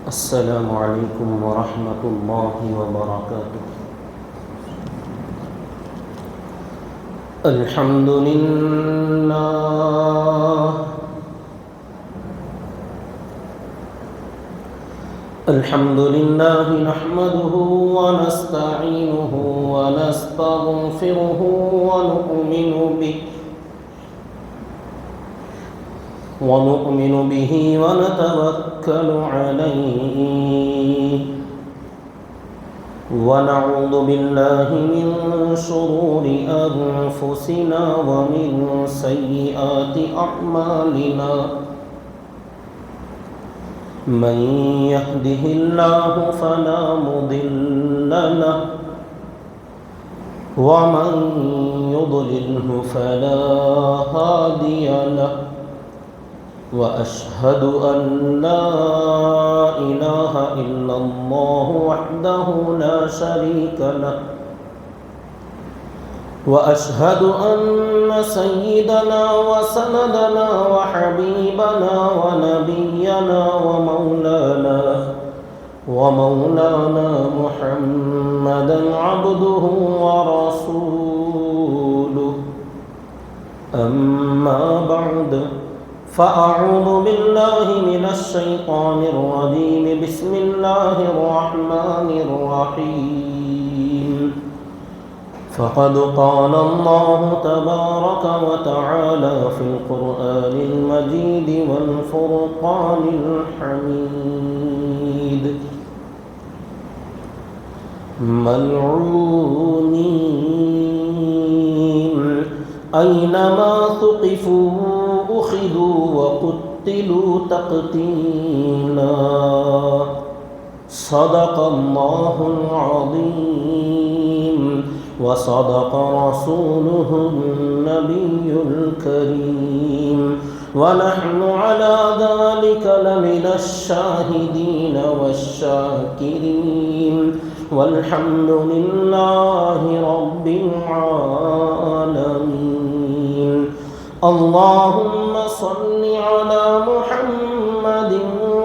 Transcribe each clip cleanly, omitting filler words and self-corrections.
السلام علیکم ورحمۃ اللہ وبرکاتہ۔ الحمد للہ نحمده ونستعینه ونستغفره ونؤمن به ونتوكل عليه ونعوذ بالله من شرور أنفسنا ومن سيئات أعمالنا من يهده الله فلا مضل له ومن يضلله فلا هادي له وأشهد أن لا إله إلا الله وحده لا شريك له وأشهد أن سيدنا وسندنا وحبيبنا ونبينا ومولانا محمدا عبده ورسوله أما بعد فأعوذ بالله من الشيطان الرجيم بسم الله الرحمن الرحيم فقد قال الله تبارك وتعالى في القرآن المجيد والفرقان الحميد ملعونين أينما ثقفوا أخذوا وقتلوا تقتيلا صدق الله العظيم وصدق رسوله النبي الكريم ونحن على ذلك لمن الشاهدين والشاكرين والحمد لله رب العالمين اللهم صل على محمد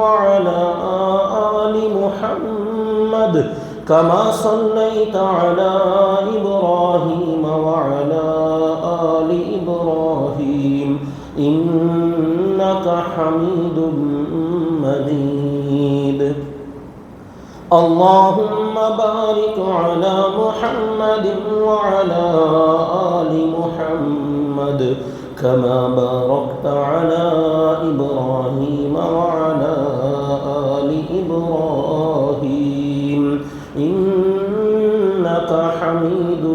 وعلى آل محمد كما صليت على إبراهيم وعلى آل إبراهيم إنك حميد مجيد اللهم بارك على محمد وعلى آل محمد كما باركت على إبراهيم وعلى آل إبراهيم إنك حميد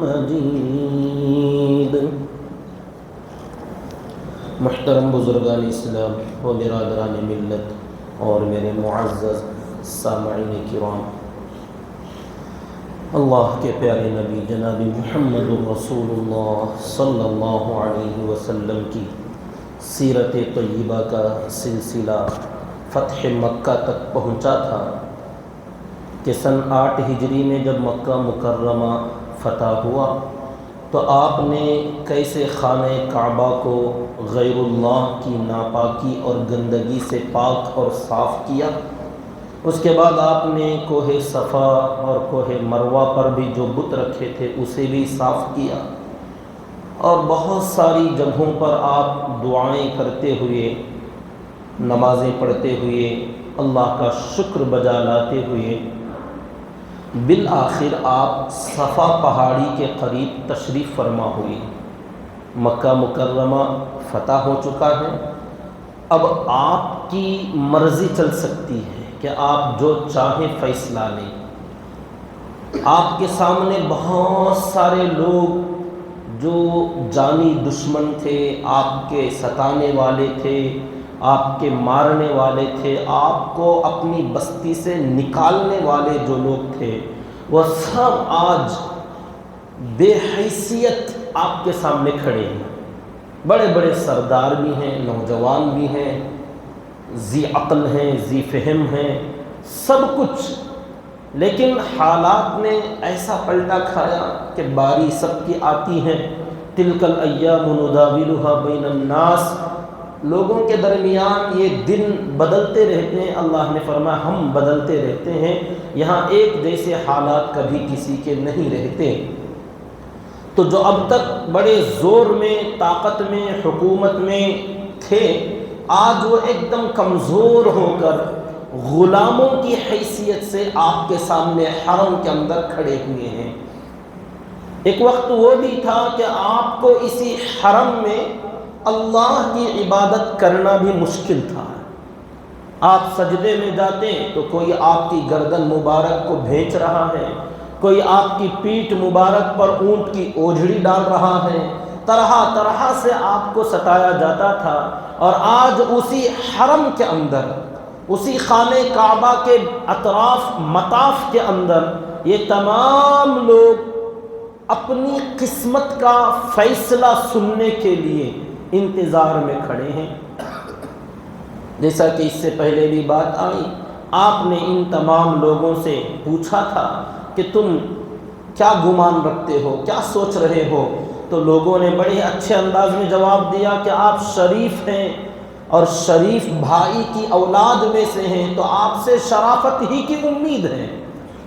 مجيد۔ محترم بزرگان اسلام و برادران ملت اور میرے معزز سامعین کرام، اللہ کے پیارے نبی جناب محمد رسول اللہ صلی اللہ علیہ وسلم کی سیرت طیبہ کا سلسلہ فتح مکہ تک پہنچا تھا کہ سن 8 ہجری میں جب مکہ مکرمہ فتح ہوا تو آپ نے کیسے خانہ کعبہ کو غیر اللہ کی ناپاکی اور گندگی سے پاک اور صاف کیا۔ اس کے بعد آپ نے کوہ صفا اور کوہ مروہ پر بھی جو بت رکھے تھے اسے بھی صاف کیا، اور بہت ساری جگہوں پر آپ دعائیں کرتے ہوئے، نمازیں پڑھتے ہوئے، اللہ کا شکر بجا لاتے ہوئے بالآخر آپ صفا پہاڑی کے قریب تشریف فرما ہوئی۔ مکہ مکرمہ فتح ہو چکا ہے، اب آپ کی مرضی چل سکتی ہے کہ آپ جو چاہیں فیصلہ لیں۔ آپ کے سامنے بہت سارے لوگ جو جانی دشمن تھے، آپ کے ستانے والے تھے، آپ کے مارنے والے تھے، آپ کو اپنی بستی سے نکالنے والے جو لوگ تھے، وہ سب آج بے حیثیت آپ کے سامنے کھڑے ہیں۔ بڑے بڑے سردار بھی ہیں، نوجوان بھی ہیں، ذی عقل ہیں، ذی فہم ہیں، سب کچھ، لیکن حالات نے ایسا پلٹا کھایا کہ باری سب کی آتی ہے۔ تلک الایام نداولها بین الناس، لوگوں کے درمیان یہ دن بدلتے رہتے ہیں، اللہ نے فرمایا ہم بدلتے رہتے ہیں، یہاں ایک جیسے حالات کبھی کسی کے نہیں رہتے۔ تو جو اب تک بڑے زور میں، طاقت میں، حکومت میں تھے، آج وہ ایک دم کمزور ہو کر غلاموں کی حیثیت سے آپ کے سامنے حرم کے اندر کھڑے ہوئے ہیں۔ ایک وقت وہ بھی تھا کہ آپ کو اسی حرم میں اللہ کی عبادت کرنا بھی مشکل تھا۔ آپ سجدے میں جاتے تو کوئی آپ کی گردن مبارک کو بھینچ رہا ہے، کوئی آپ کی پیٹھ مبارک پر اونٹ کی اوجھڑی ڈال رہا ہے، طرح طرح سے آپ کو ستایا جاتا تھا۔ اور آج اسی حرم کے اندر، اسی خانہ کعبہ کے اطراف مطاف کے اندر یہ تمام لوگ اپنی قسمت کا فیصلہ سننے کے لیے انتظار میں کھڑے ہیں۔ جیسا کہ اس سے پہلے بھی بات آئی، آپ نے ان تمام لوگوں سے پوچھا تھا کہ تم کیا گمان رکھتے ہو، کیا سوچ رہے ہو؟ تو لوگوں نے بڑے اچھے انداز میں جواب دیا کہ آپ شریف ہیں اور شریف بھائی کی اولاد میں سے ہیں، تو آپ سے شرافت ہی کی امید ہے۔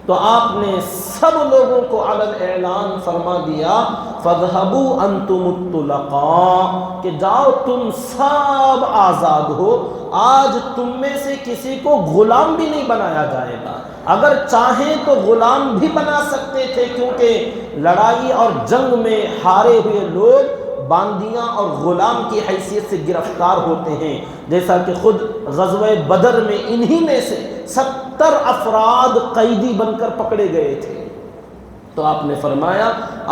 تو آپ نے سب لوگوں کو علن اعلان فرما دیا فَاذْهَبُوا أَنْتُمُ الطُّلَقَاء، کہ جاؤ تم سب آزاد ہو، آج تم میں سے کسی کو غلام بھی نہیں بنایا جائے گا۔ اگر چاہیں تو غلام بھی بنا سکتے تھے، کیونکہ لڑائی اور جنگ میں ہارے ہوئے لوگ باندیاں اور غلام کی حیثیت سے گرفتار ہوتے ہیں، جیسا کہ خود غزوہ بدر میں انہی میں سے 70 افراد قیدی بن کر پکڑے گئے تھے۔ تو آپ نے فرمایا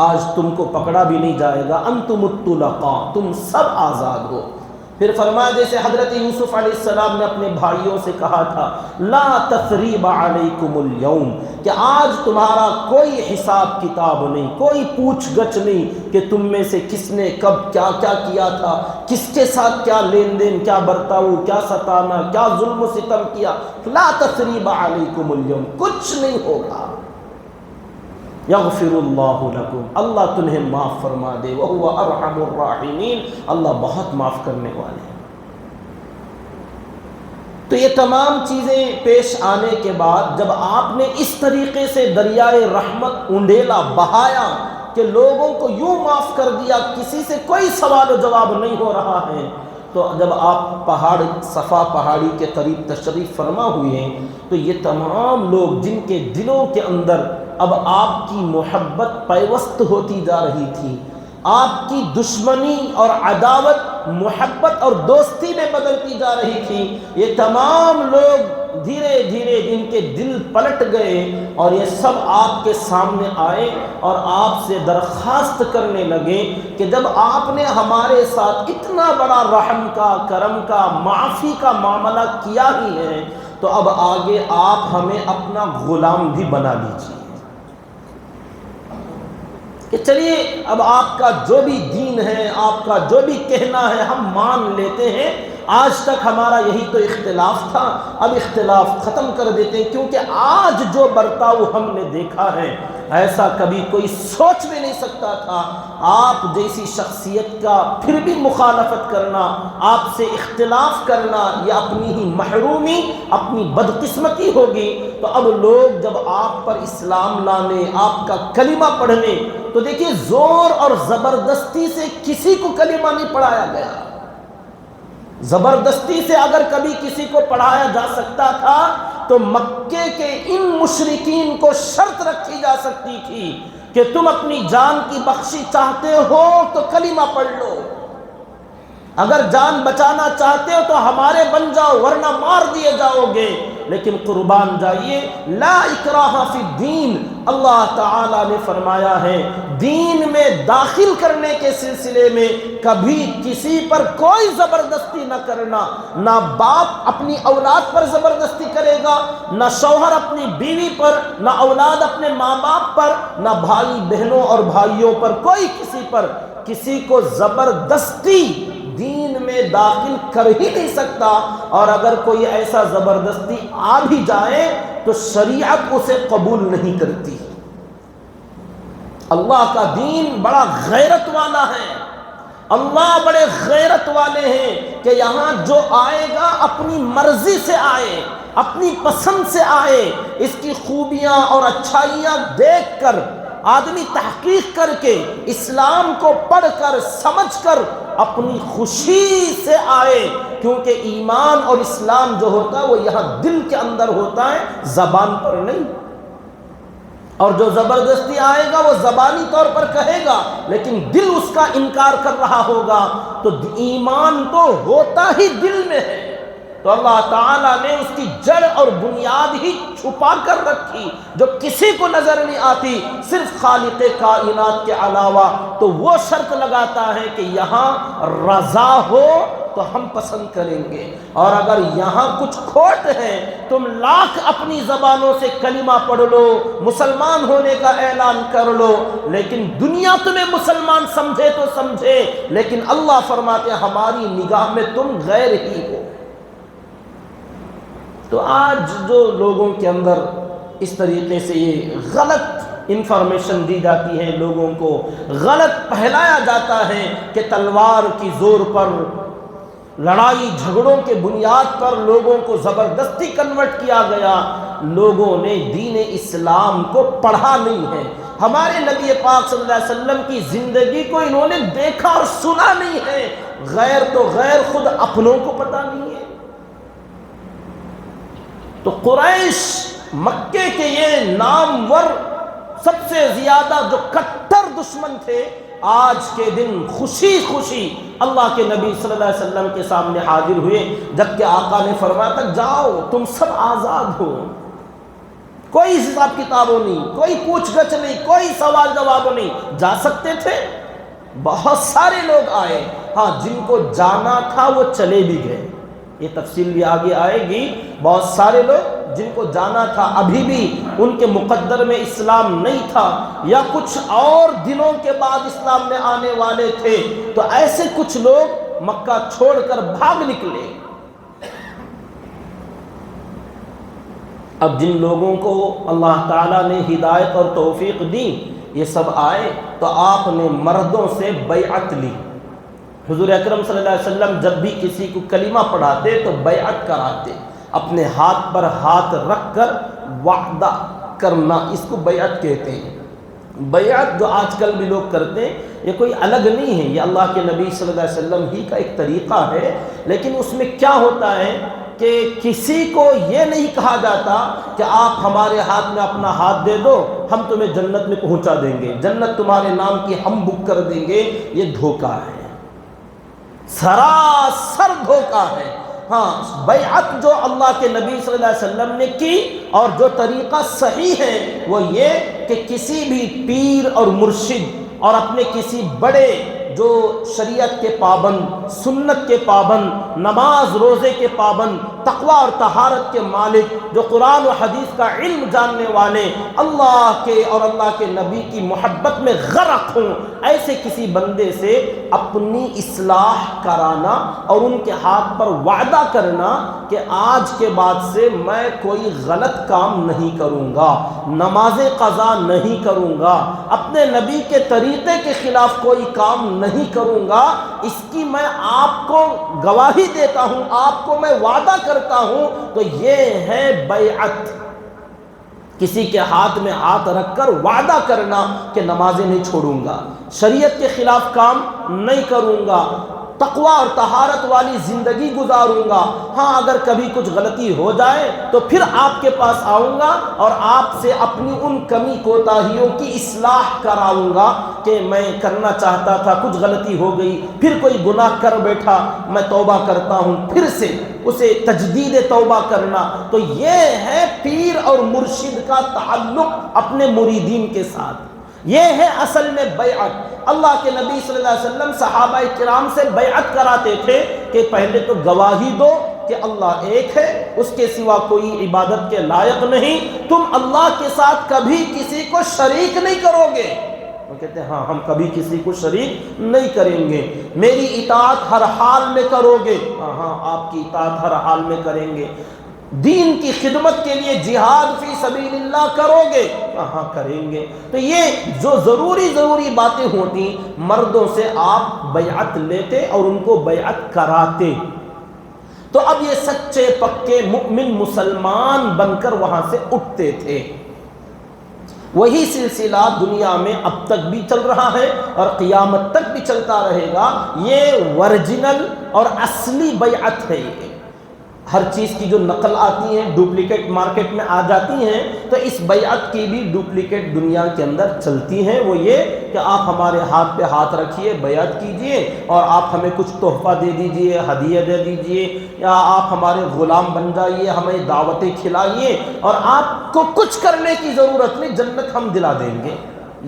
آج تم کو پکڑا بھی نہیں جائے گا، انتم الطلقاء، تم سب آزاد ہو۔ پھر فرمایا جیسے حضرت یوسف علیہ السلام نے اپنے بھائیوں سے کہا تھا لا تثریب علیکم اليوم، کہ آج تمہارا کوئی حساب کتاب نہیں، کوئی پوچھ گچھ نہیں کہ تم میں سے کس نے کب کیا کیا کیا تھا، کس کے ساتھ کیا لین دین، کیا برتاؤ، کیا ستانا، کیا ظلم و ستم کیا۔ لا تثریب علیکم اليوم، کچھ نہیں ہوگا۔ یغفر اللہ لکم، اللہ تمہیں معاف فرما دے، وہو ارحم الراحمین، اللہ بہت معاف کرنے والے ہیں۔ تو یہ تمام چیزیں پیش آنے کے بعد جب آپ نے اس طریقے سے دریائے رحمت اونڈیلا بہایا کہ لوگوں کو یوں معاف کر دیا، کسی سے کوئی سوال و جواب نہیں ہو رہا ہے، تو جب آپ صفا پہاڑی کے قریب تشریف فرما ہوئے ہیں تو یہ تمام لوگ جن کے دلوں کے اندر اب آپ کی محبت پیوست ہوتی جا رہی تھی، آپ کی دشمنی اور عداوت محبت اور دوستی میں بدلتی جا رہی تھی، یہ تمام لوگ دھیرے دھیرے ان کے دل پلٹ گئے اور یہ سب آپ کے سامنے آئے اور آپ سے درخواست کرنے لگے کہ جب آپ نے ہمارے ساتھ اتنا بڑا رحم کا، کرم کا، معافی کا معاملہ کیا ہی ہے، تو اب آگے آپ ہمیں اپنا غلام بھی بنا لیجیے، کہ چلیے اب آپ کا جو بھی دین ہے، آپ کا جو بھی کہنا ہے ہم مان لیتے ہیں، آج تک ہمارا یہی تو اختلاف تھا، اب اختلاف ختم کر دیتے ہیں، کیونکہ آج جو برتاؤ ہم نے دیکھا ہے ایسا کبھی کوئی سوچ بھی نہیں سکتا تھا۔ آپ جیسی شخصیت کا پھر بھی مخالفت کرنا، آپ سے اختلاف کرنا، یہ اپنی ہی محرومی، اپنی بدقسمتی ہوگی۔ تو اب لوگ جب آپ پر اسلام لانے، آپ کا کلمہ پڑھنے، تو دیکھیے زور اور زبردستی سے کسی کو کلمہ نہیں پڑھایا گیا۔ زبردستی سے اگر کبھی کسی کو پڑھایا جا سکتا تھا تو مکے کے ان مشرکین کو شرط رکھی جا سکتی تھی کہ تم اپنی جان کی بخشی چاہتے ہو تو کلمہ پڑھ لو، اگر جان بچانا چاہتے ہو تو ہمارے بن جاؤ ورنہ مار دیے جاؤ گے۔ لیکن قربان جائیے، لا اکراہ فی الدین، اللہ تعالی نے فرمایا ہے دین میں داخل کرنے کے سلسلے میں کبھی کسی پر کوئی زبردستی نہ کرنا، نہ باپ اپنی اولاد پر زبردستی کرے گا، نہ شوہر اپنی بیوی پر، نہ اولاد اپنے ماں باپ پر، نہ بھائی بہنوں اور بھائیوں پر، کوئی کسی پر کسی کو زبردستی دین میں داخل کر ہی نہیں سکتا۔ اور اگر کوئی ایسا زبردستی آ بھی جائے تو شریعت اسے قبول نہیں کرتی۔ اللہ کا دین بڑا غیرت والا ہے، اللہ بڑے غیرت والے ہیں کہ یہاں جو آئے گا اپنی مرضی سے آئے، اپنی پسند سے آئے، اس کی خوبیاں اور اچھائیاں دیکھ کر آدمی تحقیق کر کے اسلام کو پڑھ کر سمجھ کر اپنی خوشی سے آئے، کیونکہ ایمان اور اسلام جو ہوتا ہے وہ یہاں دل کے اندر ہوتا ہے، زبان پر نہیں۔ اور جو زبردستی آئے گا وہ زبانی طور پر کہے گا لیکن دل اس کا انکار کر رہا ہوگا، تو ایمان تو ہوتا ہی دل میں ہے۔ تو اللہ تعالیٰ نے اس کی جڑ اور بنیاد ہی چھپا کر رکھی جو کسی کو نظر نہیں آتی، صرف خالق کائنات کے علاوہ۔ تو وہ شرط لگاتا ہے کہ یہاں رضا ہو تو ہم پسند کریں گے، اور اگر یہاں کچھ کھوٹ ہے، تم لاکھ اپنی زبانوں سے کلمہ پڑھ لو، مسلمان ہونے کا اعلان کر لو، لیکن دنیا تمہیں مسلمان سمجھے تو سمجھے، لیکن اللہ فرماتے ہیں ہماری نگاہ میں تم غیر ہی ہو۔ تو آج جو لوگوں کے اندر اس طریقے سے یہ غلط انفارمیشن دی جاتی ہے، لوگوں کو غلط پہلایا جاتا ہے کہ تلوار کی زور پر، لڑائی جھگڑوں کے بنیاد پر لوگوں کو زبردستی کنورٹ کیا گیا، لوگوں نے دین اسلام کو پڑھا نہیں ہے، ہمارے نبی پاک صلی اللہ علیہ وسلم کی زندگی کو انہوں نے دیکھا اور سنا نہیں ہے، غیر تو غیر خود اپنوں کو پتہ نہیں ہے۔ تو قریش مکے کے یہ نامور سب سے زیادہ جو کٹر دشمن تھے، آج کے دن خوشی خوشی اللہ کے نبی صلی اللہ علیہ وسلم کے سامنے حاضر ہوئے، جبکہ آقا نے فرمایا تھا جاؤ تم سب آزاد ہو، کوئی حساب کتابوں نہیں، کوئی پوچھ گچھ نہیں، کوئی سوال جواب نہیں، جا سکتے تھے۔ بہت سارے لوگ آئے، ہاں جن کو جانا تھا وہ چلے بھی گئے، یہ تفصیل بھی آگے آئے گی۔ بہت سارے لوگ جن کو جانا تھا ابھی بھی ان کے مقدر میں اسلام نہیں تھا، یا کچھ اور دنوں کے بعد اسلام میں آنے والے تھے، تو ایسے کچھ لوگ مکہ چھوڑ کر بھاگ نکلے۔ اب جن لوگوں کو اللہ تعالیٰ نے ہدایت اور توفیق دی، یہ سب آئے تو آپ نے مردوں سے بیعت لی۔ حضور اکرم صلی اللہ علیہ وسلم جب بھی کسی کو کلمہ پڑھاتے تو بیعت کراتے، اپنے ہاتھ پر ہاتھ رکھ کر وعدہ کرنا، اس کو بیعت کہتے ہیں۔ بیعت جو آج کل بھی لوگ کرتے ہیں یہ کوئی الگ نہیں ہے، یہ اللہ کے نبی صلی اللہ علیہ وسلم ہی کا ایک طریقہ ہے، لیکن اس میں کیا ہوتا ہے کہ کسی کو یہ نہیں کہا جاتا کہ آپ ہمارے ہاتھ میں اپنا ہاتھ دے دو ہم تمہیں جنت میں پہنچا دیں گے، جنت تمہارے نام کی ہم بک کر دیں گے، یہ دھوکہ ہے، سراسر دھوکہ ہے۔ ہاں بیعت جو اللہ کے نبی صلی اللہ علیہ وسلم نے کی اور جو طریقہ صحیح ہے وہ یہ کہ کسی بھی پیر اور مرشد اور اپنے کسی بڑے جو شریعت کے پابند، سنت کے پابند، نماز روزے کے پابند، تقوی اور طہارت کے مالک، جو قرآن و حدیث کا علم جاننے والے، اللہ کے اور اللہ کے نبی کی محبت میں غرق ہوں، ایسے کسی بندے سے اپنی اصلاح کرانا اور ان کے ہاتھ پر وعدہ کرنا کہ آج کے بعد سے میں کوئی غلط کام نہیں کروں گا، نماز قضا نہیں کروں گا، اپنے نبی کے طریقے کے خلاف کوئی کام نہیں کروں گا، اس کی میں آپ کو گواہی دیتا ہوں، آپ کو میں وعدہ کرتا ہوں، تو یہ ہے بیعت۔ کسی کے ہاتھ میں ہاتھ رکھ کر وعدہ کرنا کہ نمازیں نہیں چھوڑوں گا، شریعت کے خلاف کام نہیں کروں گا، تقوی اور طہارت والی زندگی گزاروں گا، ہاں اگر کبھی کچھ غلطی ہو جائے تو پھر آپ کے پاس آؤں گا اور آپ سے اپنی ان کمی کوتاہیوں کی اصلاح کراؤں گا کہ میں کرنا چاہتا تھا کچھ غلطی ہو گئی، پھر کوئی گناہ کر بیٹھا، میں توبہ کرتا ہوں، پھر سے اسے تجدید توبہ کرنا۔ تو یہ ہے پیر اور مرشد کا تعلق اپنے مریدین کے ساتھ، یہ ہے اصل میں بیعت۔ اللہ کے نبی صلی اللہ علیہ وسلم صحابہ کرام سے بیعت کراتے تھے کہ پہلے تو گواہی دو کہ اللہ ایک ہے، اس کے سوا کوئی عبادت کے لائق نہیں، تم اللہ کے ساتھ کبھی کسی کو شریک نہیں کرو گے۔ وہ کہتے ہیں ہاں ہم کبھی کسی کو شریک نہیں کریں گے، میری اطاعت ہر حال میں کرو گے، ہاں آپ کی اطاعت ہر حال میں کریں گے۔ دین کی خدمت کے لیے جہاد فی سبیل اللہ کرو گے؟ ہاں کریں گے۔ تو یہ جو ضروری باتیں ہوتی، مردوں سے آپ بیعت لیتے اور ان کو بیعت کراتے، تو اب یہ سچے پکے مؤمن مسلمان بن کر وہاں سے اٹھتے تھے۔ وہی سلسلہ دنیا میں اب تک بھی چل رہا ہے اور قیامت تک بھی چلتا رہے گا۔ یہ ورجنل اور اصلی بیعت ہے۔ ہر چیز کی جو نقل آتی ہیں ڈپلیکیٹ مارکیٹ میں آ جاتی ہیں، تو اس بیعت کی بھی ڈپلیکیٹ دنیا کے اندر چلتی ہیں۔ وہ یہ کہ آپ ہمارے ہاتھ پہ ہاتھ رکھیے، بیعت کیجئے اور آپ ہمیں کچھ تحفہ دے دیجئے، ہدیہ دے دیجئے، یا آپ ہمارے غلام بن جائیے، ہمیں دعوتیں کھلائیے اور آپ کو کچھ کرنے کی ضرورت نہیں، جنت ہم دلا دیں گے۔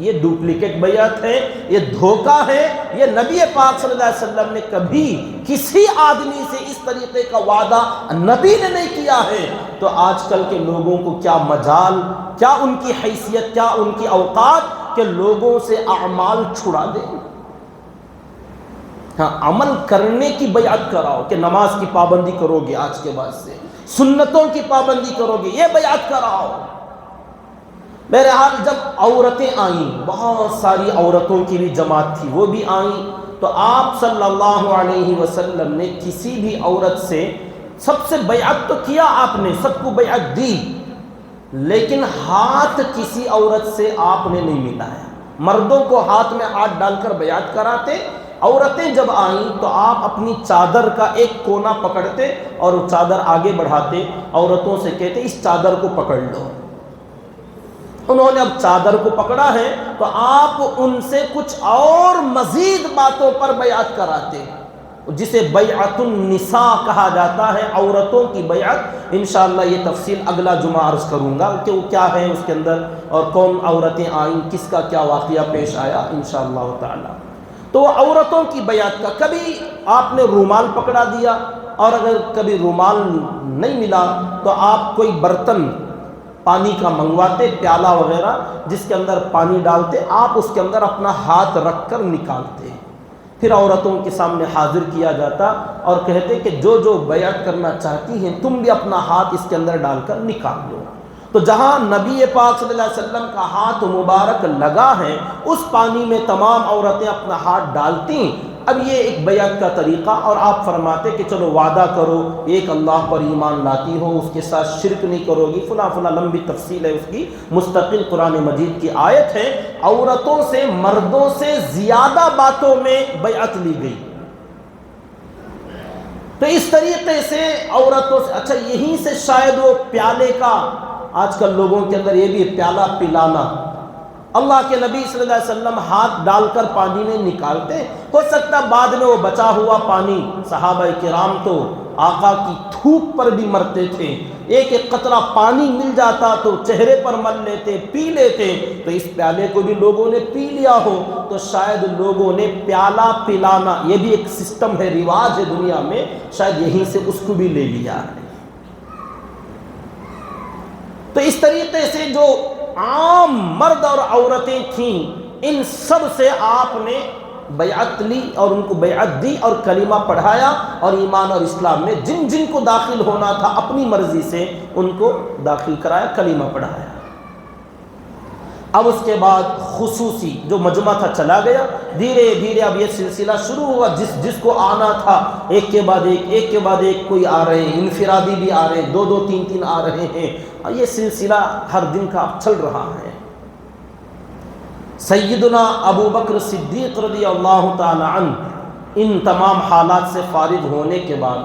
یہ ڈپلیکیٹ بیعت ہے، یہ دھوکہ ہے۔ یہ نبی پاک صلی اللہ علیہ وسلم نے کبھی کسی آدمی سے اس طریقے کا وعدہ نبی نے نہیں کیا ہے۔ تو آج کل کے لوگوں کو کیا مجال، کیا ان کی حیثیت، کیا ان کی اوقات کہ لوگوں سے اعمال چھڑا دیں۔ ہاں، عمل کرنے کی بیعت کراؤ کہ نماز کی پابندی کرو گے، آج کے بعد سے سنتوں کی پابندی کرو گے، یہ بیعت کراؤ۔ بہرحال جب عورتیں آئیں، بہت ساری عورتوں کی بھی جماعت تھی، وہ بھی آئیں، تو آپ صلی اللہ علیہ وسلم نے کسی بھی عورت سے سب سے بیعت تو کیا، آپ نے سب کو بیعت دی، لیکن ہاتھ کسی عورت سے آپ نے نہیں ملایا۔ مردوں کو ہاتھ میں ہاتھ ڈال کر بیعت کراتے، عورتیں جب آئیں تو آپ اپنی چادر کا ایک کونا پکڑتے اور وہ چادر آگے بڑھاتے، عورتوں سے کہتے اس چادر کو پکڑ لو۔ انہوں نے اب چادر کو پکڑا ہے تو آپ ان سے کچھ اور مزید باتوں پر بیعت کراتے، جسے بیعت النساء کہا جاتا ہے، عورتوں کی بیعت۔ انشاءاللہ یہ تفصیل اگلا جمعہ عرض کروں گا کہ وہ کیا ہے اس کے اندر اور کون عورتیں آئیں، کس کا کیا واقعہ پیش آیا انشاءاللہ تعالی۔ تو عورتوں کی بیعت کا کبھی آپ نے رومال پکڑا دیا، اور اگر کبھی رومال نہیں ملا تو آپ کوئی برتن پانی کا منگواتے، پیالہ وغیرہ جس کے اندر پانی ڈالتے، آپ اس کے اندر اپنا ہاتھ رکھ کر نکالتے، پھر عورتوں کے سامنے حاضر کیا جاتا اور کہتے کہ جو جو بیعت کرنا چاہتی ہیں تم بھی اپنا ہاتھ اس کے اندر ڈال کر نکال لو۔ تو جہاں نبی پاک صلی اللہ علیہ وسلم کا ہاتھ مبارک لگا ہے، اس پانی میں تمام عورتیں اپنا ہاتھ ڈالتی۔ اب یہ ایک بیعت کا طریقہ، اور آپ فرماتے کہ چلو وعدہ کرو ایک اللہ پر ایمان لاتی ہو، اس کے ساتھ شرک نہیں کرو گی، فلاں فلاں لمبی تفصیل ہے اس کی، مستقل قرآن مجید کی آیت ہے۔ عورتوں سے مردوں سے زیادہ باتوں میں بیعت لی گئی۔ تو اس طریقے سے عورتوں سے، اچھا یہیں سے شاید وہ پیالے کا، آج کل لوگوں کے اندر یہ بھی پیالہ پلانا، اللہ کے نبی صلی اللہ علیہ وسلم ہاتھ ڈال کر پانی میں نکالتے، ہو سکتا بعد میں وہ بچا ہوا پانی، صحابہ کرام تو آقا کی تھوک پر بھی مرتے تھے، ایک ایک قطرہ پانی مل جاتا تو چہرے پر مل لیتے، پی لیتے، تو اس پیالے کو بھی لوگوں نے پی لیا ہو، تو شاید لوگوں نے پیالہ پلانا، یہ بھی ایک سسٹم ہے، رواج ہے دنیا میں، شاید یہیں سے اس کو بھی لے لیا ہے۔ تو اس طریقے سے جو عام مرد اور عورتیں تھیں، ان سب سے آپ نے بیعت لی اور ان کو بیعت دی اور کلمہ پڑھایا، اور ایمان اور اسلام میں جن جن کو داخل ہونا تھا اپنی مرضی سے ان کو داخل کرایا، کلمہ پڑھایا۔ اب اس کے بعد خصوصی جو مجمع تھا چلا گیا، دھیرے دھیرے اب یہ سلسلہ شروع ہوا، جس کو آنا تھا ایک کے بعد ایک کوئی آ رہے ہیں، انفرادی بھی آ رہے ہیں، دو تین آ رہے ہیں، اور یہ سلسلہ ہر دن کا اب چل رہا ہے۔ سیدنا ابو بکر صدیق رضی اللہ تعالی عنہ ان تمام حالات سے فارغ ہونے کے بعد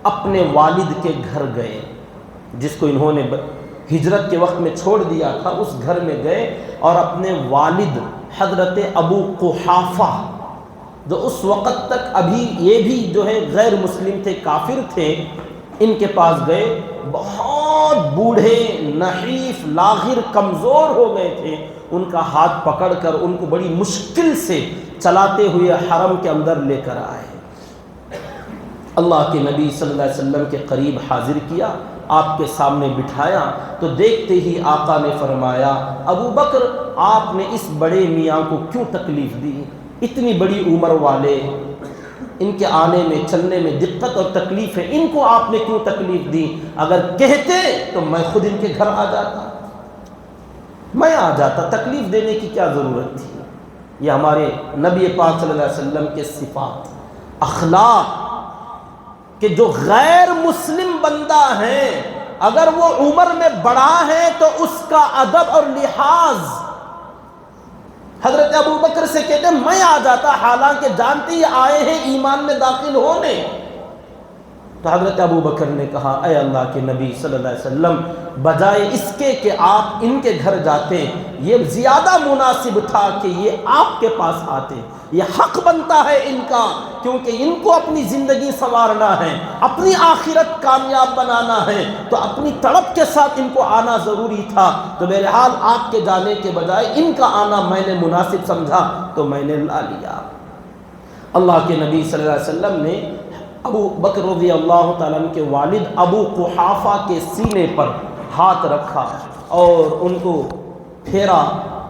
اپنے والد کے گھر گئے، جس کو انہوں نے ہجرت کے وقت میں چھوڑ دیا تھا، اس گھر میں گئے اور اپنے والد حضرت ابو قحافہ، جو اس وقت تک ابھی یہ بھی جو ہے غیر مسلم تھے، کافر تھے، ان کے پاس گئے۔ بہت بوڑھے، نحیف، لاغر، کمزور ہو گئے تھے، ان کا ہاتھ پکڑ کر ان کو بڑی مشکل سے چلاتے ہوئے حرم کے اندر لے کر آئے، اللہ کے نبی صلی اللہ علیہ وسلم کے قریب حاضر کیا، آپ کے سامنے بٹھایا، تو دیکھتے ہی آقا نے فرمایا، ابو بکر آپ نے اس بڑے میاں کو کیوں تکلیف دی، اتنی بڑی عمر والے، ان کے آنے میں چلنے میں دقت اور تکلیف ہے، ان کو آپ نے کیوں تکلیف دی؟ اگر کہتے تو میں خود ان کے گھر آ جاتا، میں آ جاتا، تکلیف دینے کی کیا ضرورت تھی؟ یہ ہمارے نبی پاک صلی اللہ علیہ وسلم کے صفات، اخلاق، کہ جو غیر مسلم بندہ ہے اگر وہ عمر میں بڑا ہے تو اس کا ادب اور لحاظ، حضرت ابو بکر سے کہتے ہیں میں آ جاتا، حالانکہ جانتے ہی آئے ہیں ایمان میں داخل ہونے۔ تو حضرت ابو بکر نے کہا اے اللہ کے نبی صلی اللہ علیہ وسلم، بجائے اس کے کہ آپ ان کے گھر جاتے، یہ زیادہ مناسب تھا کہ یہ آپ کے پاس آتے، یہ حق بنتا ہے ان کا، کیونکہ ان کو اپنی زندگی سنوارنا ہے، اپنی آخرت کامیاب بنانا ہے، تو اپنی تڑپ کے ساتھ ان کو آنا ضروری تھا۔ تو بہرحال آپ کے جانے کے بجائے ان کا آنا میں نے مناسب سمجھا تو میں نے لا لیا۔ اللہ کے نبی صلی اللہ علیہ وسلم نے ابو بکر رضی اللہ تعالیٰ عنہ کے والد ابو قحافہ کے سینے پر ہاتھ رکھا اور ان کو پھیرا،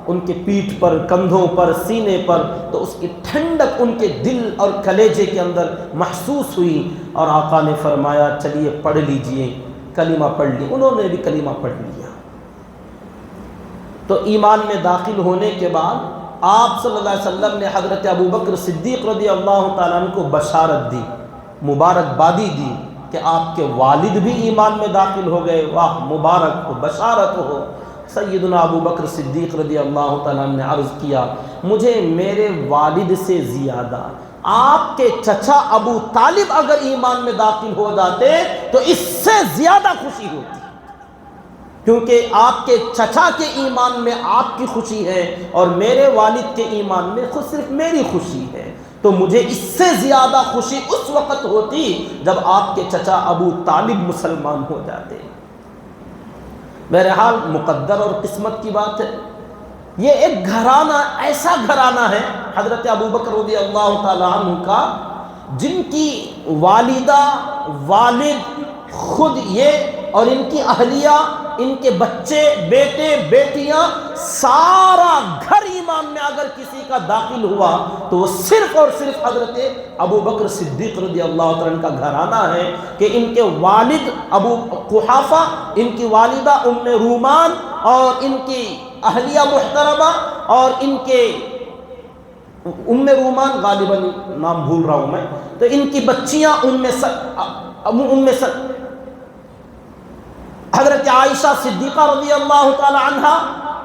ان کے پیٹھ پر، کندھوں پر، سینے پر، تو اس کی ٹھنڈک ان کے دل اور کلیجے کے اندر محسوس ہوئی، اور آقا نے فرمایا چلیے پڑھ لیجئے، کلمہ پڑھ لی۔ انہوں نے بھی کلمہ پڑھ لیا۔ تو ایمان میں داخل ہونے کے بعد آپ صلی اللہ علیہ وسلم نے حضرت ابو بکر صدیق رضی اللہ تعالیٰ عنہ کو بشارت دی، مبارکبادی دی کہ آپ کے والد بھی ایمان میں داخل ہو گئے، واہ مبارک ہو، بشارت ہو۔ سیدنا ابو بکر صدیق رضی اللہ تعالیٰ عنہ نے عرض کیا مجھے میرے والد سے زیادہ آپ کے چچا ابو طالب اگر ایمان میں داخل ہو جاتے تو اس سے زیادہ خوشی ہوتی، کیونکہ آپ کے چچا کے ایمان میں آپ کی خوشی ہے اور میرے والد کے ایمان میں خود صرف میری خوشی ہے، تو مجھے اس سے زیادہ خوشی اس وقت ہوتی جب آپ کے چچا ابو طالب مسلمان ہو جاتے۔ بہرحال مقدر اور قسمت کی بات ہے۔ یہ ایک گھرانہ، ایسا گھرانہ ہے حضرت ابو بکر رضی اللہ تعالی عنہ کا، جن کی والدہ، والد، خود یہ اور ان کی اہلیہ، ان کے بچے، بیٹے، بیٹیاں، سارا گھر ایمان میں اگر کسی کا داخل ہوا تو وہ صرف اور صرف حضرت ابو بکر صدیق رضی اللہ تعالیٰ عنہ کا گھرانہ ہے، کہ ان کے والد ابو قحافہ، ان کی والدہ ام رومان اور ان کی اہلیہ محترمہ اور ان کے ام رومان، غالباً نام بھول رہا ہوں میں، تو ان کی بچیاں حضرت عائشہ صدیقہ رضی اللہ تعالی عنہ،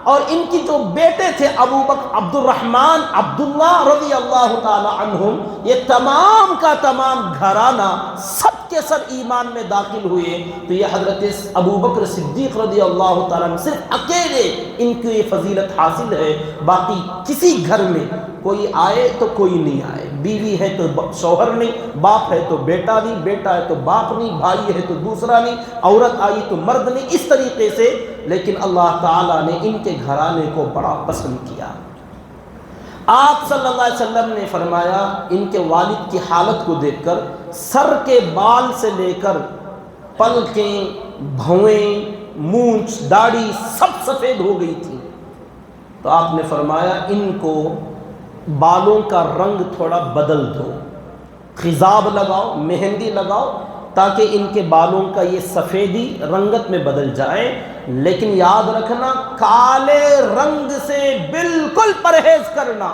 اور ان کی جو بیٹے تھے ابو بکر، عبد الرحمن، عبداللہ رضی اللہ تعالی عنہم، یہ تمام کا تمام گھرانہ سب کے سب ایمان میں داخل ہوئے۔ تو یہ حضرت ابو بکر صدیق رضی اللہ تعالیٰ عنہ صرف اکیلے ان کی یہ فضیلت حاصل ہے، باقی کسی گھر میں کوئی آئے تو کوئی نہیں آئے، بیوی ہے تو شوہر نہیں، باپ ہے تو بیٹا نہیں، بیٹا ہے تو باپ نہیں، بھائی ہے تو دوسرا نہیں، عورت آئی تو مرد نہیں، اس طریقے سے، لیکن اللہ تعالیٰ نے ان کے گھرانے کو بڑا پسند کیا۔ آپ صلی اللہ علیہ وسلم نے فرمایا ان کے والد کی حالت کو دیکھ کر سر کے بال سے لے کر پلکیں، بھویں، مونچھ، داڑھی سب سفید ہو گئی تھی، تو آپ نے فرمایا ان کو بالوں کا رنگ تھوڑا بدل دو، خضاب لگاؤ، مہندی لگاؤ، تاکہ ان کے بالوں کا یہ سفیدی رنگت میں بدل جائے، لیکن یاد رکھنا کالے رنگ سے بالکل پرہیز کرنا،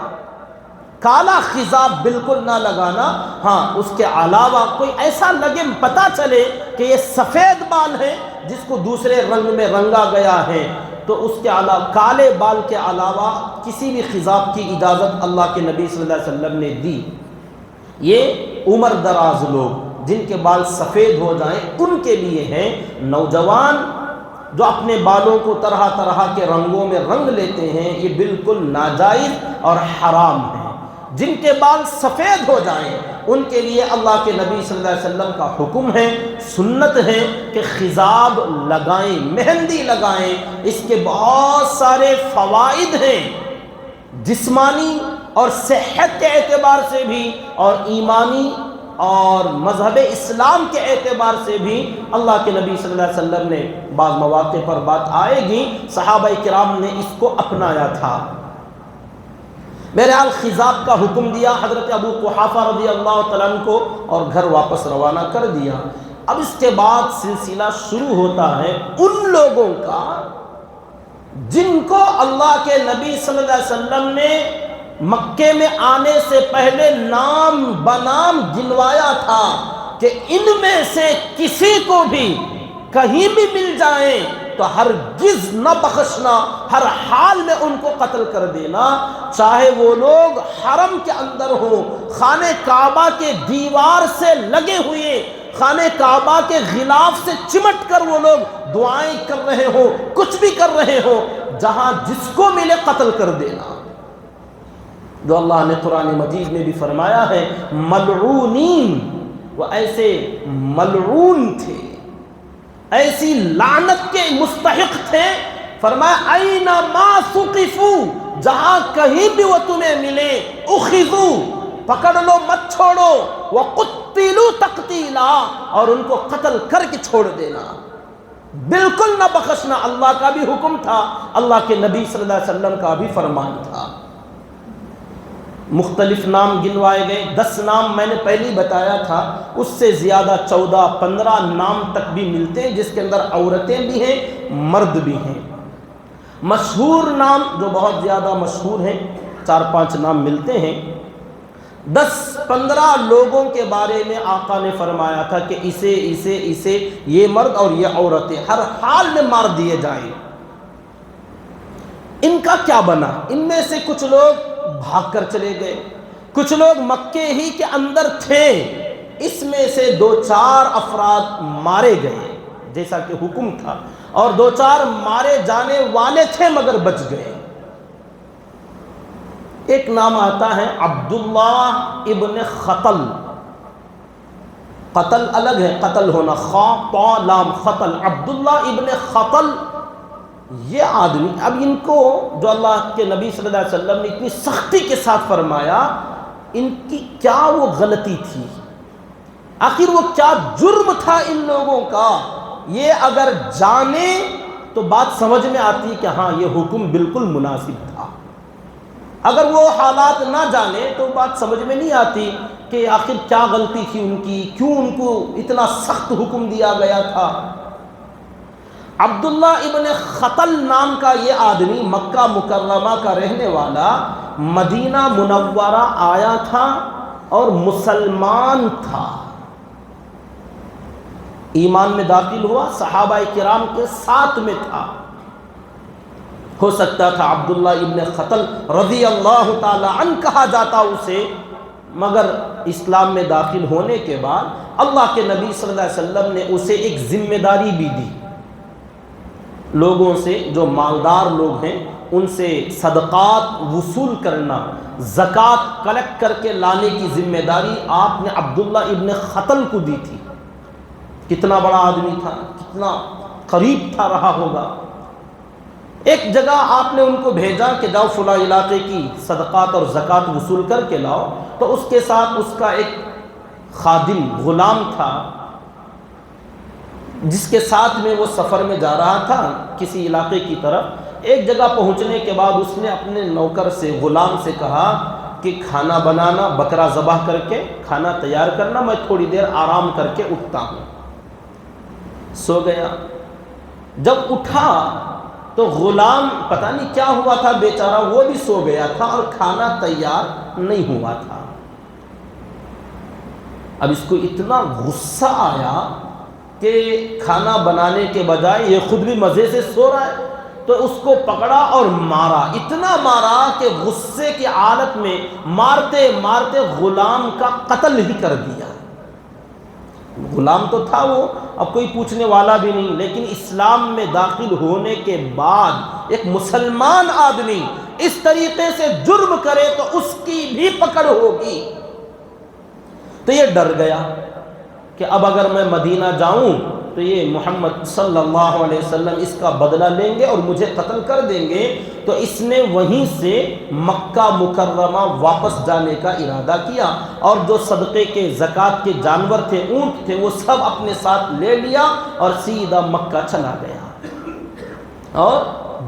کالا خضاب بالکل نہ لگانا۔ ہاں اس کے علاوہ کوئی ایسا لگے، پتہ چلے کہ یہ سفید بال ہے جس کو دوسرے رنگ میں رنگا گیا ہے، تو اس کے علاوہ کالے بال کے علاوہ کسی بھی خضاب کی اجازت اللہ کے نبی صلی اللہ علیہ وسلم نے دی۔ یہ عمر دراز لوگ جن کے بال سفید ہو جائیں ان کے لیے ہیں، نوجوان جو اپنے بالوں کو طرح طرح کے رنگوں میں رنگ لیتے ہیں یہ بالکل ناجائز اور حرام ہے۔ جن کے بال سفید ہو جائیں ان کے لیے اللہ کے نبی صلی اللہ علیہ وسلم کا حکم ہے، سنت ہے کہ خضاب لگائیں، مہندی لگائیں۔ اس کے بہت سارے فوائد ہیں، جسمانی اور صحت کے اعتبار سے بھی اور ایمانی اور مذہب اسلام کے اعتبار سے بھی۔ اللہ کے نبی صلی اللہ علیہ وسلم نے بعض مواقع پر بات آئے گی، صحابہ کرام نے اس کو اپنایا تھا، بہرحال خضاب کا حکم دیا حضرت ابو قحافہ رضی اللہ تعالیٰ عنہ کو اور گھر واپس روانہ کر دیا۔ اب اس کے بعد سلسلہ شروع ہوتا ہے ان لوگوں کا جن کو اللہ کے نبی صلی اللہ علیہ وسلم نے مکے میں آنے سے پہلے نام بنام گنوایا تھا کہ ان میں سے کسی کو بھی کہیں بھی مل جائیں تو ہرگز نہ بخشنا، ہر حال میں ان کو قتل کر دینا، چاہے وہ لوگ حرم کے اندر ہوں، خانہ کعبہ کے دیوار سے لگے ہوئے، خانہ کعبہ کے غلاف سے چمٹ کر وہ لوگ دعائیں کر رہے ہو، کچھ بھی کر رہے ہو، جہاں جس کو ملے قتل کر دینا۔ جو اللہ نے قرآن مجید میں بھی فرمایا ہے ملعونین، وہ ایسے ملعون تھے، ایسی لعنت کے مستحق تھے، فرمایا اینما ثقفوا، جہاں کہیں بھی وہ تمہیں ملے اخذوا، پکڑ لو مت چھوڑو، وقتلوا تقتیلا، اور ان کو قتل کر کے چھوڑ دینا، بالکل نہ بخشنا۔ اللہ کا بھی حکم تھا، اللہ کے نبی صلی اللہ علیہ وسلم کا بھی فرمان تھا۔ مختلف نام گنوائے گئے، 10 نام میں نے پہلے بتایا تھا، اس سے زیادہ 14-15 نام تک بھی ملتے ہیں، جس کے اندر عورتیں بھی ہیں مرد بھی ہیں۔ مشہور نام جو بہت زیادہ مشہور ہیں، 4-5 نام ملتے ہیں۔ 10-15 لوگوں کے بارے میں آقا نے فرمایا تھا کہ اسے یہ مرد اور یہ عورتیں ہر حال میں مار دیے جائیں۔ ان کا کیا بنا؟ ان میں سے کچھ لوگ بھاگ کر چلے گئے، کچھ لوگ مکے ہی کے اندر تھے، اس میں سے 2-4 افراد مارے گئے جیسا کہ حکم تھا، اور 2-4 مارے جانے والے تھے مگر بچ گئے۔ ایک نام آتا ہے عبداللہ ابن خطل، قتل الگ ہے، قتل ہونا، خا طا لام خطل، عبداللہ ابن خطل، یہ آدمی، اب ان کو جو اللہ کے نبی صلی اللہ علیہ وسلم نے اتنی سختی کے ساتھ فرمایا، ان کی کیا وہ غلطی تھی، آخر وہ کیا جرم تھا ان لوگوں کا، یہ اگر جانے تو بات سمجھ میں آتی کہ ہاں یہ حکم بالکل مناسب تھا، اگر وہ حالات نہ جانے تو بات سمجھ میں نہیں آتی کہ آخر کیا غلطی تھی ان کی، کیوں ان کو اتنا سخت حکم دیا گیا تھا۔ عبداللہ ابن خطل نام کا یہ آدمی مکہ مکرمہ کا رہنے والا، مدینہ منورہ آیا تھا اور مسلمان تھا، ایمان میں داخل ہوا، صحابہ کرام کے ساتھ میں تھا۔ ہو سکتا تھا عبداللہ ابن خطل رضی اللہ تعالی عنہ کہا جاتا اسے، مگر اسلام میں داخل ہونے کے بعد اللہ کے نبی صلی اللہ علیہ وسلم نے اسے ایک ذمہ داری بھی دی، لوگوں سے جو مالدار لوگ ہیں ان سے صدقات وصول کرنا، زکوٰۃ کلیکٹ کر کے لانے کی ذمہ داری آپ نے عبداللہ ابن خطل کو دی تھی۔ کتنا بڑا آدمی تھا، کتنا قریب تھا رہا ہوگا۔ ایک جگہ آپ نے ان کو بھیجا کہ جاؤ فلاں علاقے کی صدقات اور زکوٰۃ وصول کر کے لاؤ، تو اس کے ساتھ اس کا ایک خادم غلام تھا جس کے ساتھ میں وہ سفر میں جا رہا تھا کسی علاقے کی طرف۔ ایک جگہ پہنچنے کے بعد اس نے اپنے نوکر سے، غلام سے کہا کہ کھانا بنانا، بکرا ذبح کر کے کھانا تیار کرنا، میں تھوڑی دیر آرام کر کے اٹھتا ہوں۔ سو گیا، جب اٹھا تو غلام پتہ نہیں کیا ہوا تھا بیچارہ، وہ بھی سو گیا تھا اور کھانا تیار نہیں ہوا تھا۔ اب اس کو اتنا غصہ آیا کہ کھانا بنانے کے بجائے یہ خود بھی مزے سے سو رہا ہے، تو اس کو پکڑا اور مارا، اتنا مارا کہ غصے کی حالت میں مارتے مارتے غلام کا قتل ہی کر دیا۔ غلام تو تھا وہ، اب کوئی پوچھنے والا بھی نہیں، لیکن اسلام میں داخل ہونے کے بعد ایک مسلمان آدمی اس طریقے سے جرم کرے تو اس کی بھی پکڑ ہوگی۔ تو یہ ڈر گیا کہ اب اگر میں مدینہ جاؤں تو یہ محمد صلی اللہ علیہ وسلم اس کا بدلہ لیں گے اور مجھے قتل کر دیں گے، تو اس نے وہیں سے مکہ مکرمہ واپس جانے کا ارادہ کیا، اور جو صدقے کے زکوٰۃ کے جانور تھے، اونٹ تھے، وہ سب اپنے ساتھ لے لیا اور سیدھا مکہ چلا گیا، اور